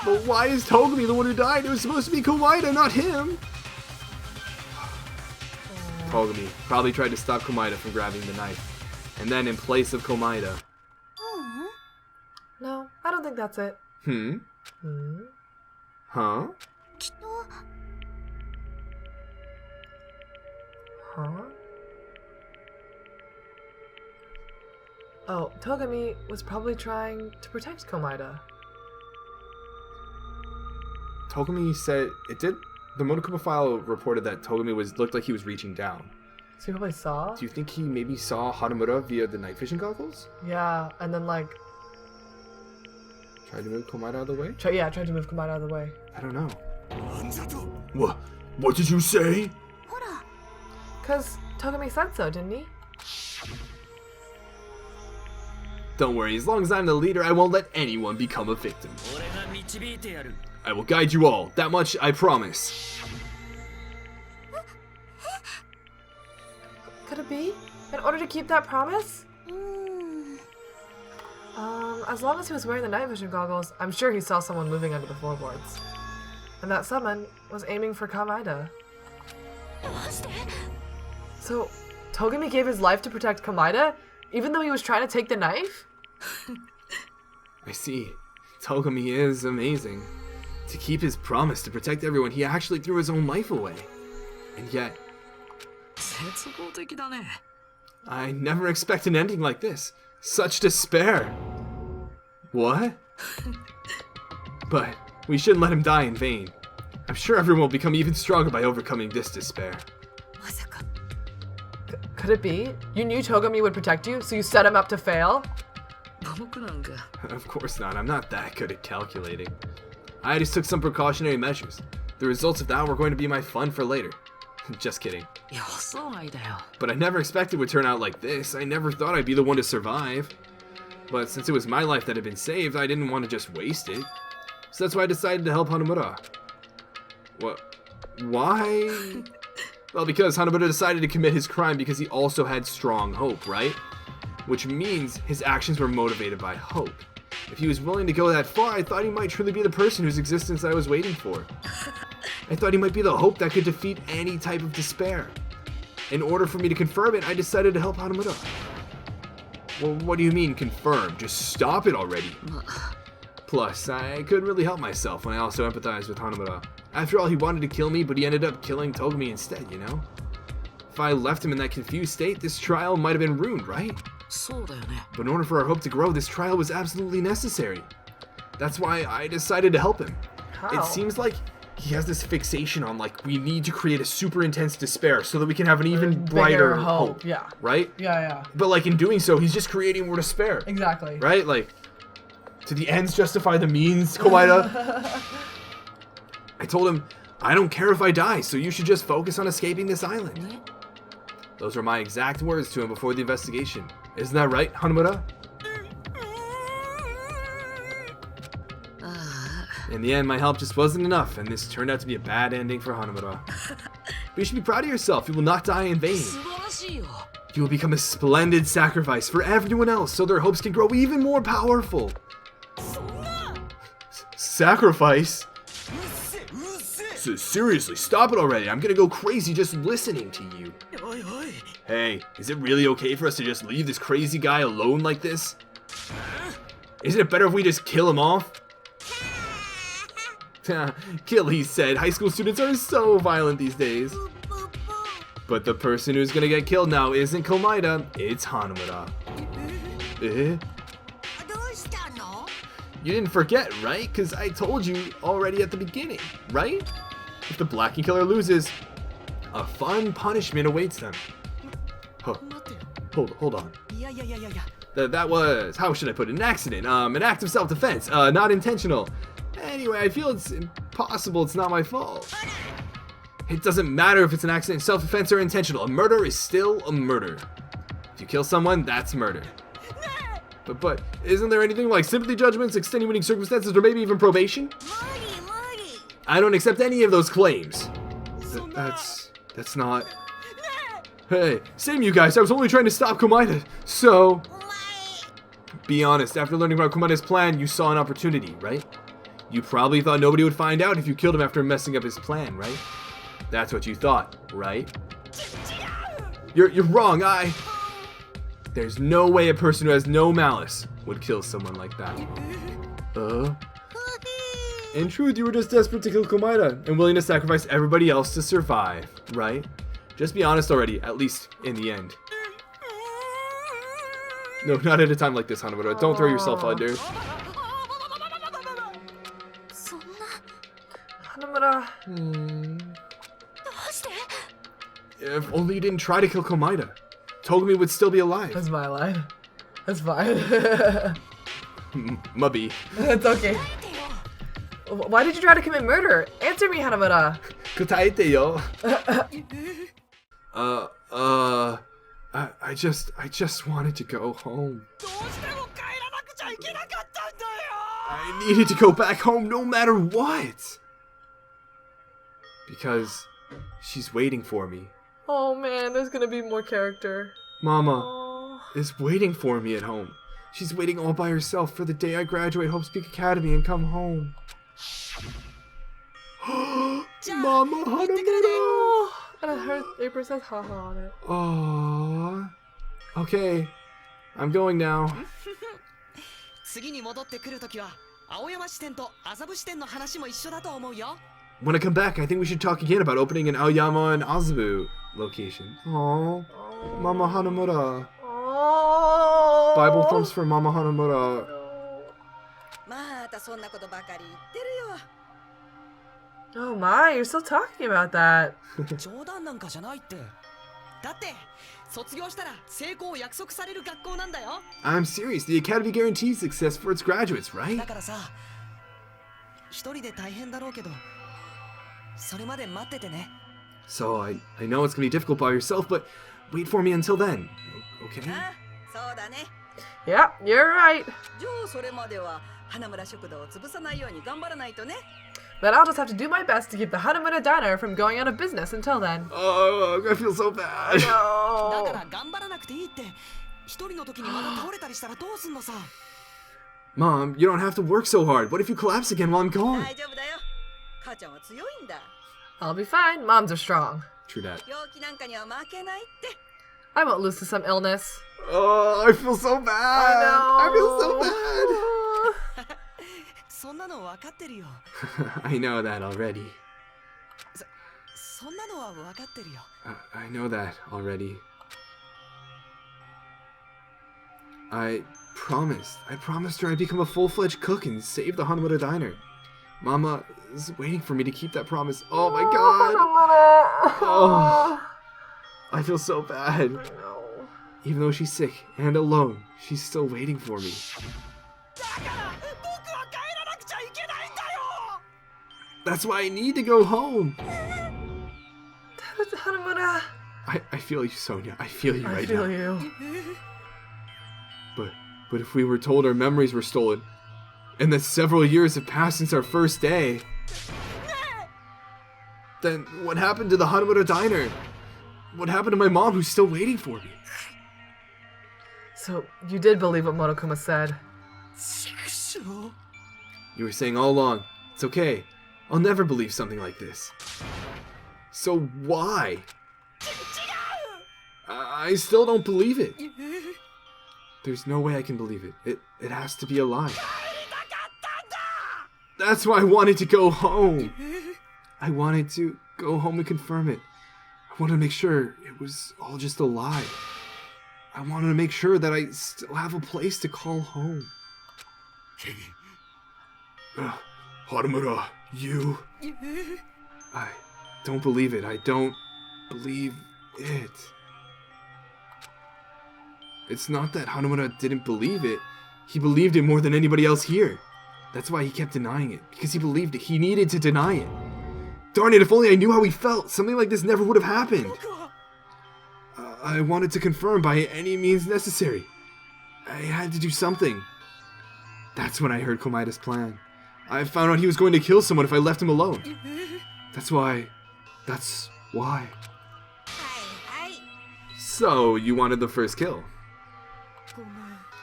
But why is Togami the one who died? It was supposed to be Komaeda, not him. Togami probably tried to stop Komaeda from grabbing the knife. And then in place of Komaeda. No, I don't think that's it. Huh? Huh? Oh, Togami was probably trying to protect Komaeda. Togami said it did. The Monokuma file reported that Togami looked like he was reaching down. So he probably saw? Do you think he maybe saw Hanamura via the night vision goggles? Yeah, and then like... Tried to move Komaeda out of the way? tried to move Komaeda out of the way. I don't know. What did you say? Because Togami said so, didn't he? Don't worry, as long as I'm the leader, I won't let anyone become a victim. I will guide you all, that much I promise. Could it be? In order to keep that promise? As long as he was wearing the night vision goggles, I'm sure he saw someone moving under the floorboards. And that someone was aiming for Komaeda. So, Togami gave his life to protect Komaeda, even though he was trying to take the knife? I see. Togami is amazing. To keep his promise to protect everyone, he actually threw his own life away. And yet... I never expect an ending like this. Such despair. What? But we shouldn't let him die in vain. I'm sure everyone will become even stronger by overcoming this despair. Could it be? You knew Togami would protect you, so you set him up to fail? Of course not. I'm not that good at calculating. I just took some precautionary measures. The results of that were going to be my fun for later. Just kidding. But I never expected it would turn out like this. I never thought I'd be the one to survive. But since it was my life that had been saved, I didn't want to just waste it. So that's why I decided to help Hanamura. What? Why? Well, because Hanamura decided to commit his crime because he also had strong hope, right? Which means his actions were motivated by hope. If he was willing to go that far, I thought he might truly be the person whose existence I was waiting for. I thought he might be the hope that could defeat any type of despair. In order for me to confirm it, I decided to help Hanamura. Well, what do you mean confirm? Just stop it already. Plus, I couldn't really help myself when I also empathized with Hanamura. After all, he wanted to kill me, but he ended up killing Togami instead, you know? If I left him in that confused state, this trial might have been ruined, right? But in order for our hope to grow, this trial was absolutely necessary. That's why I decided to help him. How? It seems like he has this fixation on, like, we need to create a super intense despair so that we can have an even brighter Bigger hope. Yeah. Right? Yeah. But, like, in doing so, he's just creating more despair. Exactly. Right? Like, do the ends justify the means, Komaeda? I told him, I don't care if I die, so you should just focus on escaping this island. Those were my exact words to him before the investigation. Isn't that right, Hanamura? In the end, my help just wasn't enough, and this turned out to be a bad ending for Hanamura. But you should be proud of yourself. You will not die in vain. You will become a splendid sacrifice for everyone else, so their hopes can grow even more powerful. Sacrifice? So seriously, stop it already. I'm gonna go crazy just listening to you. Hey, is it really okay for us to just leave this crazy guy alone like this? Isn't it better if we just kill him off? Kill, he said. High school students are so violent these days. But the person who's gonna get killed now isn't Komaeda, it's Hanamura. You didn't forget, right? Because I told you already at the beginning, right? If the Blacking Killer loses, a fun punishment awaits them. Hold on. That was, how should I put it, an accident, an act of self-defense, not intentional. Anyway, I feel it's impossible it's not my fault. It doesn't matter if it's an accident, self-defense, or intentional. A murder is still a murder. If you kill someone, that's murder. But isn't there anything like sympathy judgments, extenuating circumstances, or maybe even probation? I don't accept any of those claims. That's not... Hey, same you guys, I was only trying to stop Komaeda, so... Be honest, after learning about Komaeda's plan, you saw an opportunity, right? You probably thought nobody would find out if you killed him after messing up his plan, right? That's what you thought, right? You're wrong, There's no way a person who has no malice would kill someone like that. In truth, you were just desperate to kill Komaeda and willing to sacrifice everybody else to survive, right? Just be honest already, at least in the end. No, not at a time like this, Hanamura. Don't throw yourself under. Hanamura. If only you didn't try to kill Komaeda. Togami would still be alive. That's my line. That's fine. Mubby. It's okay. Why did you try to commit murder? Answer me, Hanamura. Kotaete yo. I just wanted to go home. I needed to go back home no matter what. Because she's waiting for me. Oh man, there's gonna be more character. Mama is waiting for me at home. She's waiting all by herself for the day I graduate Hope Peak Academy and come home. Mama Hanamura! And her apron says haha on it. Aww. Okay, I'm going now. When I come back, I think we should talk again about opening an Aoyama and Azabu location. Aww. Mama Hanamura. Oh. Bible thumbs for Mama Hanamura. Oh my, you're still talking about that. I'm serious. The Academy guarantees success for its graduates, right? So I know it's gonna be difficult by yourself, but wait for me until then. Okay? Yeah, you're right. Then I'll just have to do my best to keep the Hanamura Diner from going out of business until then. Oh, I feel so bad. No. Mom, you don't have to work so hard. What if you collapse again while I'm gone? I'll be fine. Moms are strong. True that. I won't lose to some illness. Oh, I feel so bad. I feel so bad. I know that already. I know that already. I promised her I'd become a full-fledged cook and save the Hanamura Diner. Mama is waiting for me to keep that promise. Oh my god! Oh, I feel so bad. Even though she's sick and alone, she's still waiting for me. That's why I need to go home. Hanamura. I feel you, Sonia. I feel you right now. I feel you. But if we were told our memories were stolen, and that several years have passed since our first day, then what happened to the Hanamura Diner? What happened to my mom who's still waiting for me? So, you did believe what Monokuma said. You were saying all along, it's okay. I'll never believe something like this. So why? I still don't believe it. There's no way I can believe it. It has to be a lie. That's why I wanted to go home. I wanted to go home and confirm it. I wanted to make sure it was all just a lie. I wanted to make sure that I still have a place to call home. Hanamura, you... I don't believe it. I don't believe it. It's not that Hanamura didn't believe it. He believed it more than anybody else here. That's why he kept denying it, because he believed it. He needed to deny it. Darn it, if only I knew how he felt, something like this never would have happened. I wanted to confirm by any means necessary. I had to do something. That's when I heard Komaeda's plan. I found out he was going to kill someone if I left him alone. That's why. So, you wanted the first kill.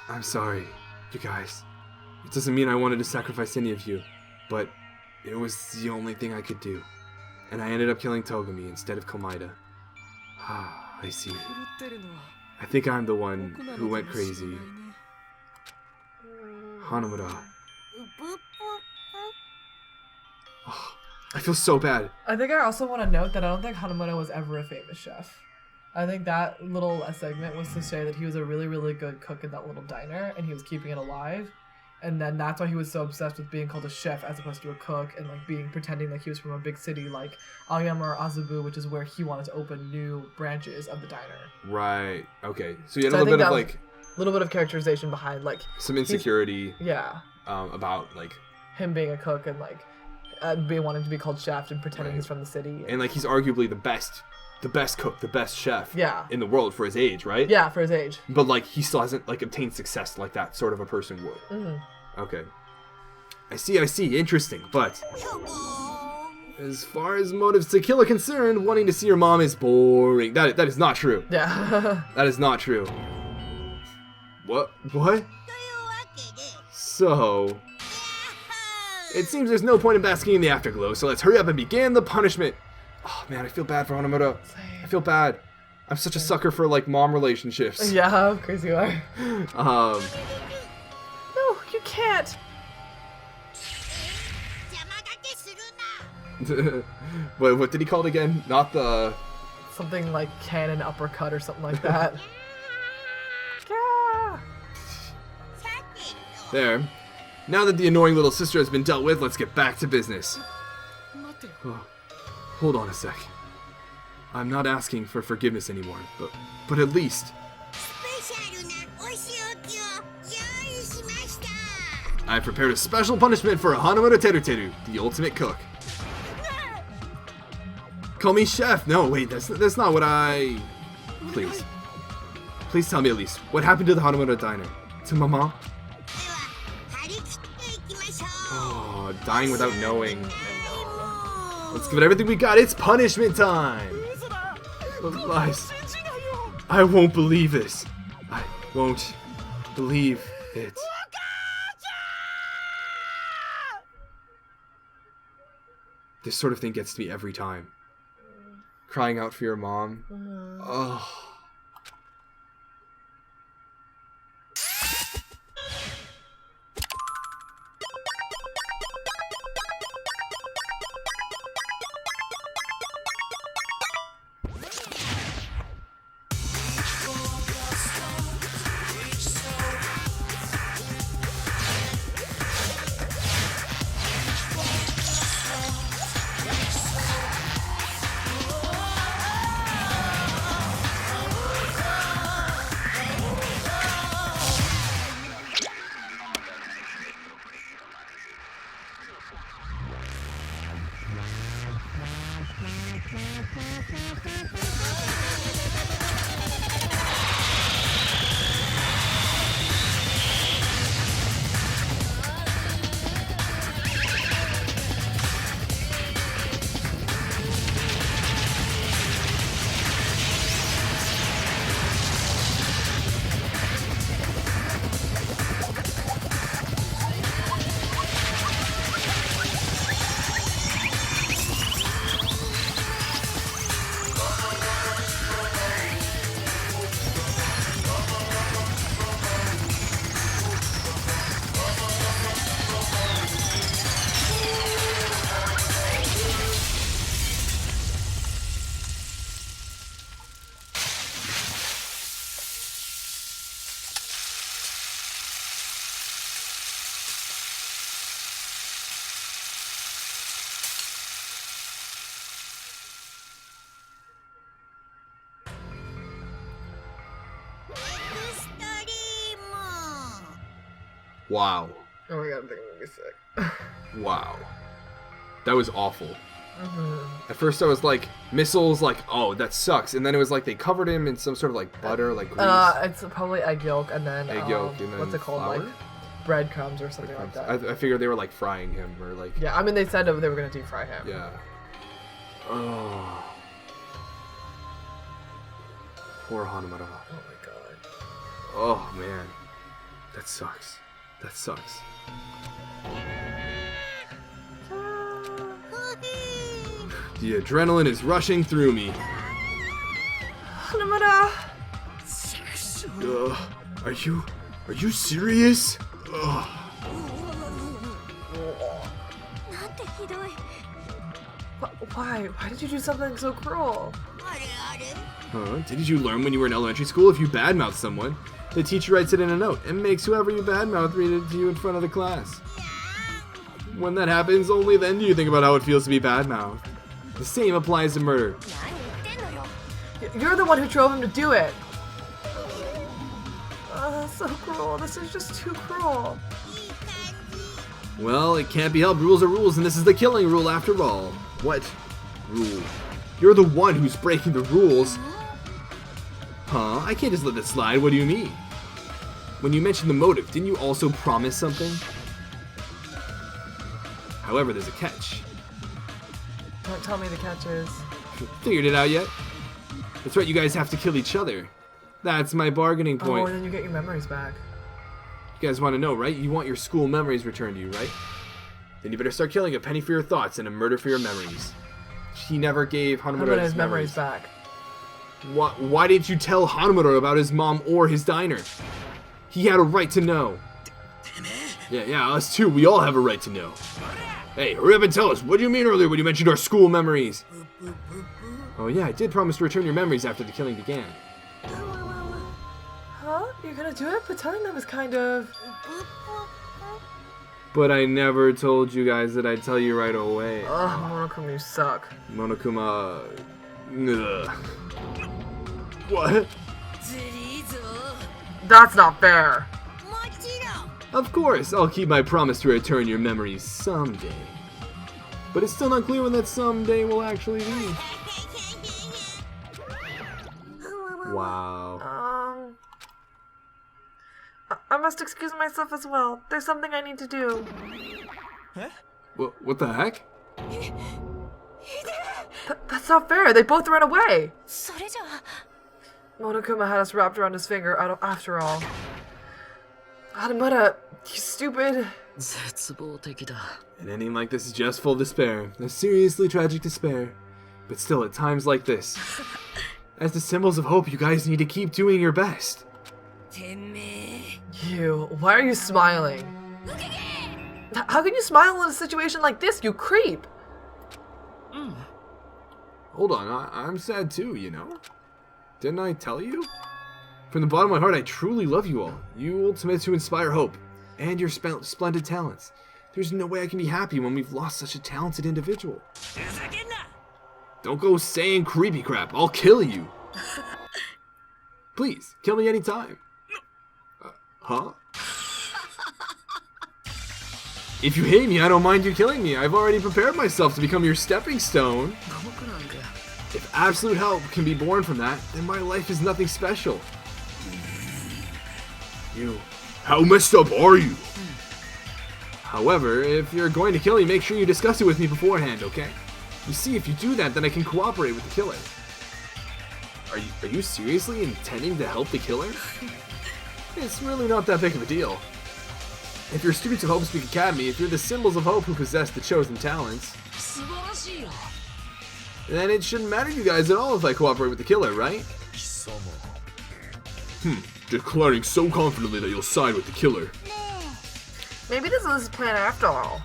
I'm sorry, you guys. It doesn't mean I wanted to sacrifice any of you, but it was the only thing I could do. And I ended up killing Togami instead of Komaeda. Ah, I see. I think I'm the one who went crazy. Hanamura. Oh, I feel so bad. I think I also want to note that I don't think Hanamura was ever a famous chef. I think that little segment was to say that he was a really, really good cook in that little diner, and he was keeping it alive. And then that's why he was so obsessed with being called a chef as opposed to a cook, and like pretending like he was from a big city like Aoyama or Azubu, which is where he wanted to open new branches of the diner. Right. Okay. So you had a little bit of like a little bit of characterization behind like some insecurity. Yeah. About like him being a cook and like being wanting to be called chef and pretending he's from the city. And like he's arguably the best cook, the best chef in the world for his age, right? Yeah, for his age. But like he still hasn't like obtained success like that sort of a person would. Mm-hmm. Okay. I see. Interesting. But as far as motives to kill are concerned, wanting to see your mom is boring. That is not true. Yeah. That is not true. What? So, it seems there's no point in basking in the afterglow, so let's hurry up and begin the punishment. Oh man, I feel bad for Hanamura. I feel bad. I'm such a sucker for like mom relationships. Yeah, how crazy you are. No, you can't. What did he call it again? Not the... Something like cannon uppercut or something like that. Yeah. There. Now that the annoying little sister has been dealt with, let's get back to business. Oh, hold on a sec. I'm not asking for forgiveness anymore, but at least... I prepared a special punishment for Hanamura Teruteru, the ultimate cook. Call me chef. No, wait, that's not what I... Please tell me at least, what happened to the Hanamura diner? To Mama? Oh, dying without knowing. Let's give it everything we got. It's punishment time. I won't believe this. I won't believe it. This sort of thing gets to me every time. Crying out for your mom. Oh. Wow. Oh my god, I'm thinking I'm gonna be sick. Wow. That was awful. At first I was like, missiles, like, oh, that sucks. And then it was like they covered him in some sort of like butter, like grease. It's probably egg yolk and then Egg yolk and then what's it called? flour? Like breadcrumbs or something like that. I figured they were like frying him or like. Yeah, I mean they said they were gonna deep fry him. Yeah. Oh. Poor Hanamura. Oh my god. Oh man. That sucks. That sucks. The adrenaline is rushing through me. Hanamura! Are you serious? Ugh. Why? Why did you do something so cruel? Huh? Didn't you learn when you were in elementary school if you badmouth someone, the teacher writes it in a note and makes whoever you badmouth read it to you in front of the class? When that happens, only then do you think about how it feels to be badmouthed. The same applies to murder. You're the one who drove him to do it! So cruel. This is just too cruel. Well, it can't be helped. Rules are rules, and this is the killing rule after all. What rule? You're the one who's breaking the rules. Huh? I can't just let this slide. What do you mean? When you mentioned the motive, didn't you also promise something? However, there's a catch. Don't tell me the catch is. Figured it out yet? That's right, you guys have to kill each other. That's my bargaining Oh, point. and then you get your memories back. You guys want to know, right? You want your school memories returned to you, right? Then you better start killing a penny for your thoughts and a murder for your memories. He never gave Hanamura his memories back. Why didn't you tell Hanamura about his mom or his diner? He had a right to know. Yeah, us too. We all have a right to know. Hey, hurry up and tell us. What do you mean earlier when you mentioned our school memories? Oh yeah, I did promise to return your memories after the killing began. Huh? You're gonna do it? But telling them was kind of... But I never told you guys that I'd tell you right away. Ugh, Monokuma, you suck. Monokuma... Ugh. What? That's not fair. Of course, I'll keep my promise to return your memories someday. But it's still not clear when that someday will actually be. Wow. I must excuse myself as well. There's something I need to do. What the heck? That's not fair. They both ran away. Monokuma had us wrapped around his finger after all. Hanamura, you stupid. An ending like this is just full of despair. A seriously tragic despair. But still, at times like this, as the symbols of hope, you guys need to keep doing your best. You, why are you smiling? How can you smile in a situation like this, you creep? Hold on, I'm sad too, you know? Didn't I tell you? From the bottom of my heart, I truly love you all. You ultimate to inspire hope, and your splendid talents. There's no way I can be happy when we've lost such a talented individual. Don't go saying creepy crap, I'll kill you. Please, kill me anytime. Huh? If you hate me, I don't mind you killing me. I've already prepared myself to become your stepping stone. If absolute help can be born from that, then my life is nothing special. How messed up are you? However, if you're going to kill me, make sure you discuss it with me beforehand, okay? You see, if you do that, then I can cooperate with the killer. Are you seriously intending to help the killer? It's really not that big of a deal. If you're students of Hope Speak Academy, if you're the symbols of hope who possess the chosen talents, then it shouldn't matter to you guys at all if I cooperate with the killer, right? Declaring so confidently that you'll side with the killer. Maybe this was his plan after all.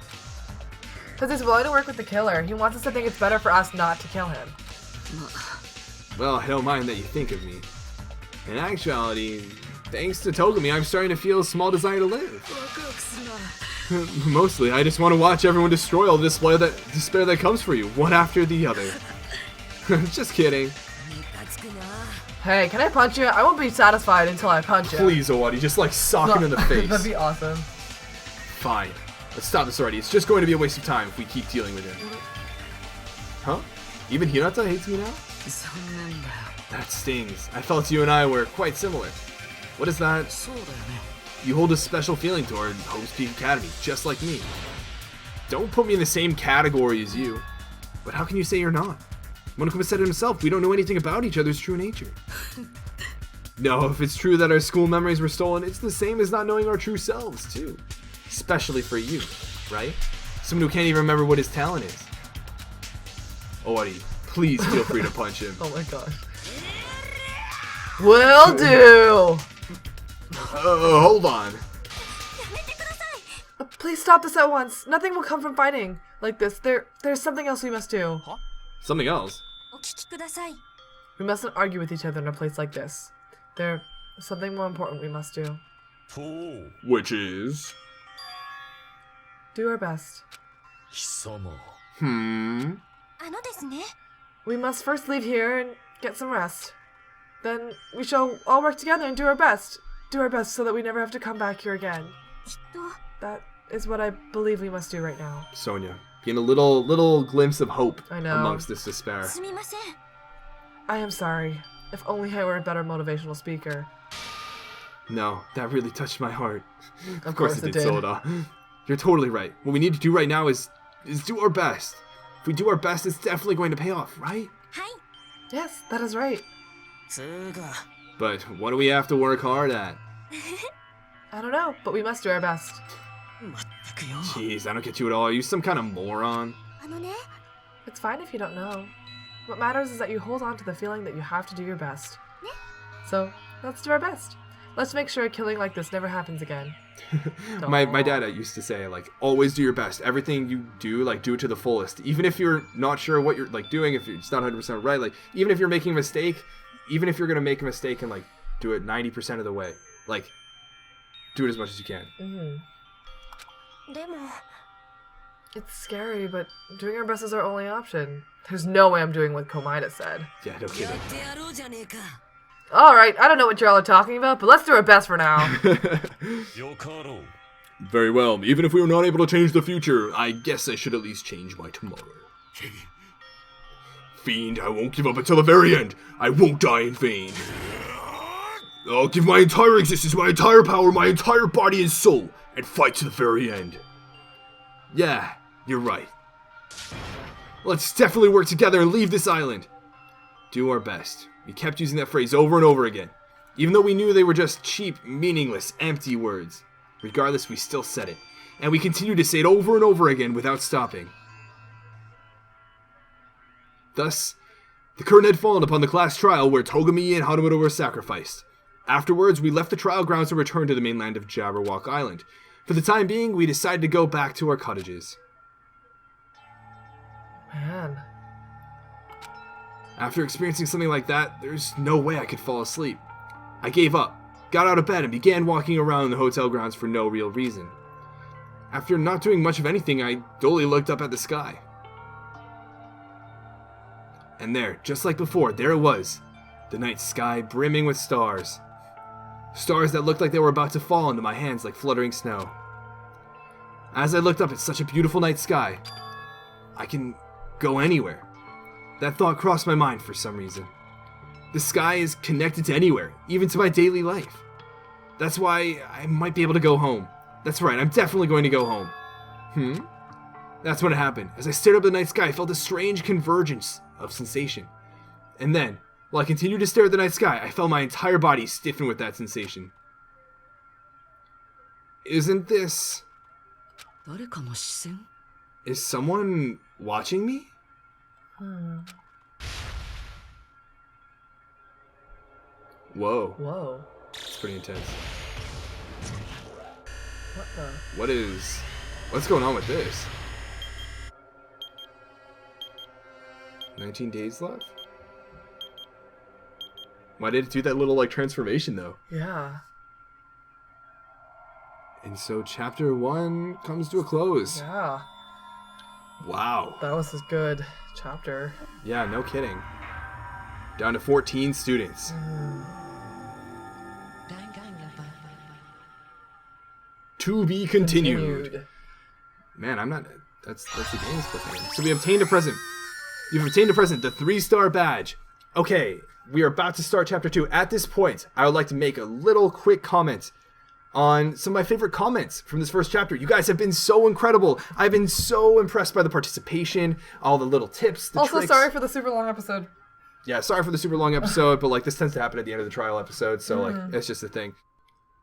Because he's willing to work with the killer. He wants us to think it's better for us not to kill him. Well, I don't mind that you think of me. In actuality, thanks to Togami, I'm starting to feel a small desire to live. Mostly, I just want to watch everyone destroy all the despair that comes for you, one after the other. Just kidding. Hey, can I punch you? I won't be satisfied until I punch you. Please, Owadi, just like sock him in the face. That'd be awesome. Fine. Let's stop this already. It's just going to be a waste of time if we keep dealing with him. Huh? Even Hinata hates me now? That stings. I felt you and I were quite similar. What is that? You hold a special feeling toward Hope's Peak Academy, just like me. Don't put me in the same category as you. But how can you say you're not? Monokuma said it himself, we don't know anything about each other's true nature. No, if it's true that our school memories were stolen, it's the same as not knowing our true selves, too. Especially for you, right? Someone who can't even remember what his talent is. Ori, please feel free to punch him. Oh my gosh. Will do! Hold on. Please stop this at once. Nothing will come from fighting like this. There's something else we must do. Something else? We mustn't argue with each other in a place like this. There's something more important we must do. Which is? Do our best. We must first leave here and get some rest. Then we shall all work together and do our best. Do our best so that we never have to come back here again. That is what I believe we must do right now. Sonia, getting a little glimpse of hope I know. amongst this despair. I am sorry. If only I were a better motivational speaker. No, that really touched my heart. Of course it did. Soda. You're totally right. What we need to do right now is do our best. If we do our best, it's definitely going to pay off, right? Yes, that is right. But what do we have to work hard at? I don't know, but we must do our best. Jeez, I don't get you at all. Are you some kind of moron? It's fine if you don't know. What matters is that you hold on to the feeling that you have to do your best. So, let's do our best. Let's make sure a killing like this never happens again. my dad used to say, like, always do your best. Everything you do, like, do it to the fullest. Even if you're not sure what you're, like, doing, if it's not 100% right, like, even if you're making a mistake, even if you're going to make a mistake and, like, do it 90% of the way, like, do it as much as you can. It's scary, but doing our best is our only option. There's no way I'm doing what Komaeda said. Yeah, no kidding. Alright, I don't know what y'all are talking about, but let's do our best for now. Very well. Even if we were not able to change the future, I guess I should at least change my tomorrow. Fiend, I won't give up until the very end. I won't die in vain. I'll give my entire existence, my entire power, my entire body and soul, and fight to the very end. Yeah, you're right. Let's definitely work together and leave this island. Do our best. We kept using that phrase over and over again, even though we knew they were just cheap, meaningless, empty words. Regardless, we still said it, and we continued to say it over and over again without stopping. Thus, the curtain had fallen upon the class trial where Togami and Hanamura were sacrificed. Afterwards, we left the trial grounds and returned to the mainland of Jabberwock Island. For the time being, we decided to go back to our cottages. Man. After experiencing something like that, there's no way I could fall asleep. I gave up, got out of bed, and began walking around the hotel grounds for no real reason. After not doing much of anything, I dully looked up at the sky. And there, just like before, there it was. The night sky brimming with stars. Stars that looked like they were about to fall into my hands like fluttering snow. As I looked up at such a beautiful night sky, I can go anywhere. That thought crossed my mind for some reason. The sky is connected to anywhere, even to my daily life. That's why I might be able to go home. That's right, I'm definitely going to go home. That's when it happened. As I stared up at the night sky, I felt a strange convergence of sensation. And then, while I continued to stare at the night sky, I felt my entire body stiffen with that sensation. Isn't this... Is someone watching me? Whoa. Whoa. It's pretty intense. What the? What's going on with this? 19 days left? Why did it do that little, like, transformation, though? Yeah. And so chapter 1 comes to a close. Yeah. Wow. That was a good chapter. Yeah, no kidding. Down to 14 students. To be continued. Man, I'm not... That's the game's cliffhanger. So we obtained a present. You've obtained a present, the 3-star badge. Okay, we are about to start chapter 2. At this point, I would like to make a little quick comment on some of my favorite comments from this first chapter. You guys have been so incredible. I've been so impressed by the participation, all the little tips, the also, tricks. sorry for the super long episode. Yeah, sorry for the super long episode, but like this tends to happen at the end of the trial episode, so like it's just a thing.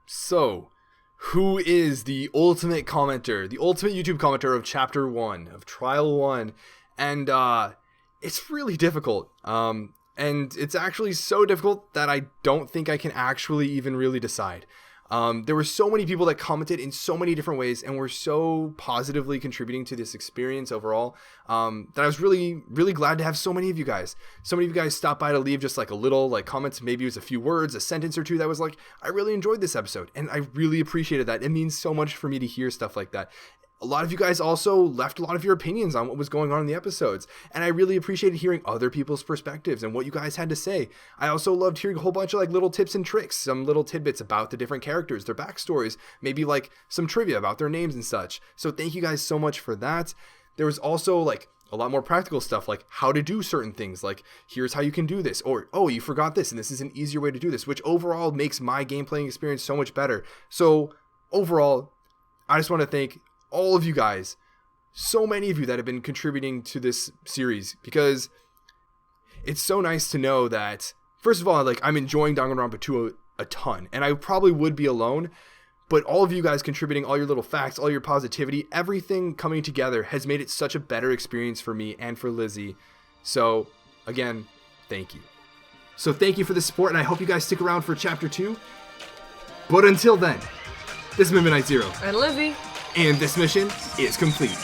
So, who is the ultimate commenter, the ultimate YouTube commenter of chapter 1, of trial 1? And it's really difficult. And it's actually so difficult that I don't think I can actually even really decide. There were so many people that commented in so many different ways and were so positively contributing to this experience overall, that I was really, really glad to have so many of you guys. So many of you guys stopped by to leave just like a little like comments. Maybe it was a few words, a sentence or two that was like, I really enjoyed this episode. And I really appreciated that. It means so much for me to hear stuff like that. A lot of you guys also left a lot of your opinions on what was going on in the episodes, and I really appreciated hearing other people's perspectives and what you guys had to say. I also loved hearing a whole bunch of like little tips and tricks, some little tidbits about the different characters, their backstories, maybe like some trivia about their names and such. So thank you guys so much for that. There was also like a lot more practical stuff, like how to do certain things, like here's how you can do this, or oh, you forgot this and this is an easier way to do this, which overall makes my game playing experience so much better. So overall, I just want to thank all of you guys, so many of you that have been contributing to this series, because it's so nice to know that, first of all, like I'm enjoying Danganronpa 2 a ton, and I probably would be alone, but all of you guys contributing, all your little facts, all your positivity, everything coming together has made it such a better experience for me and for Lizzie. So again, thank you. So thank you for the support, and I hope you guys stick around for chapter 2. But until then, this is Midnight Zero. And Lizzie. And this mission is complete.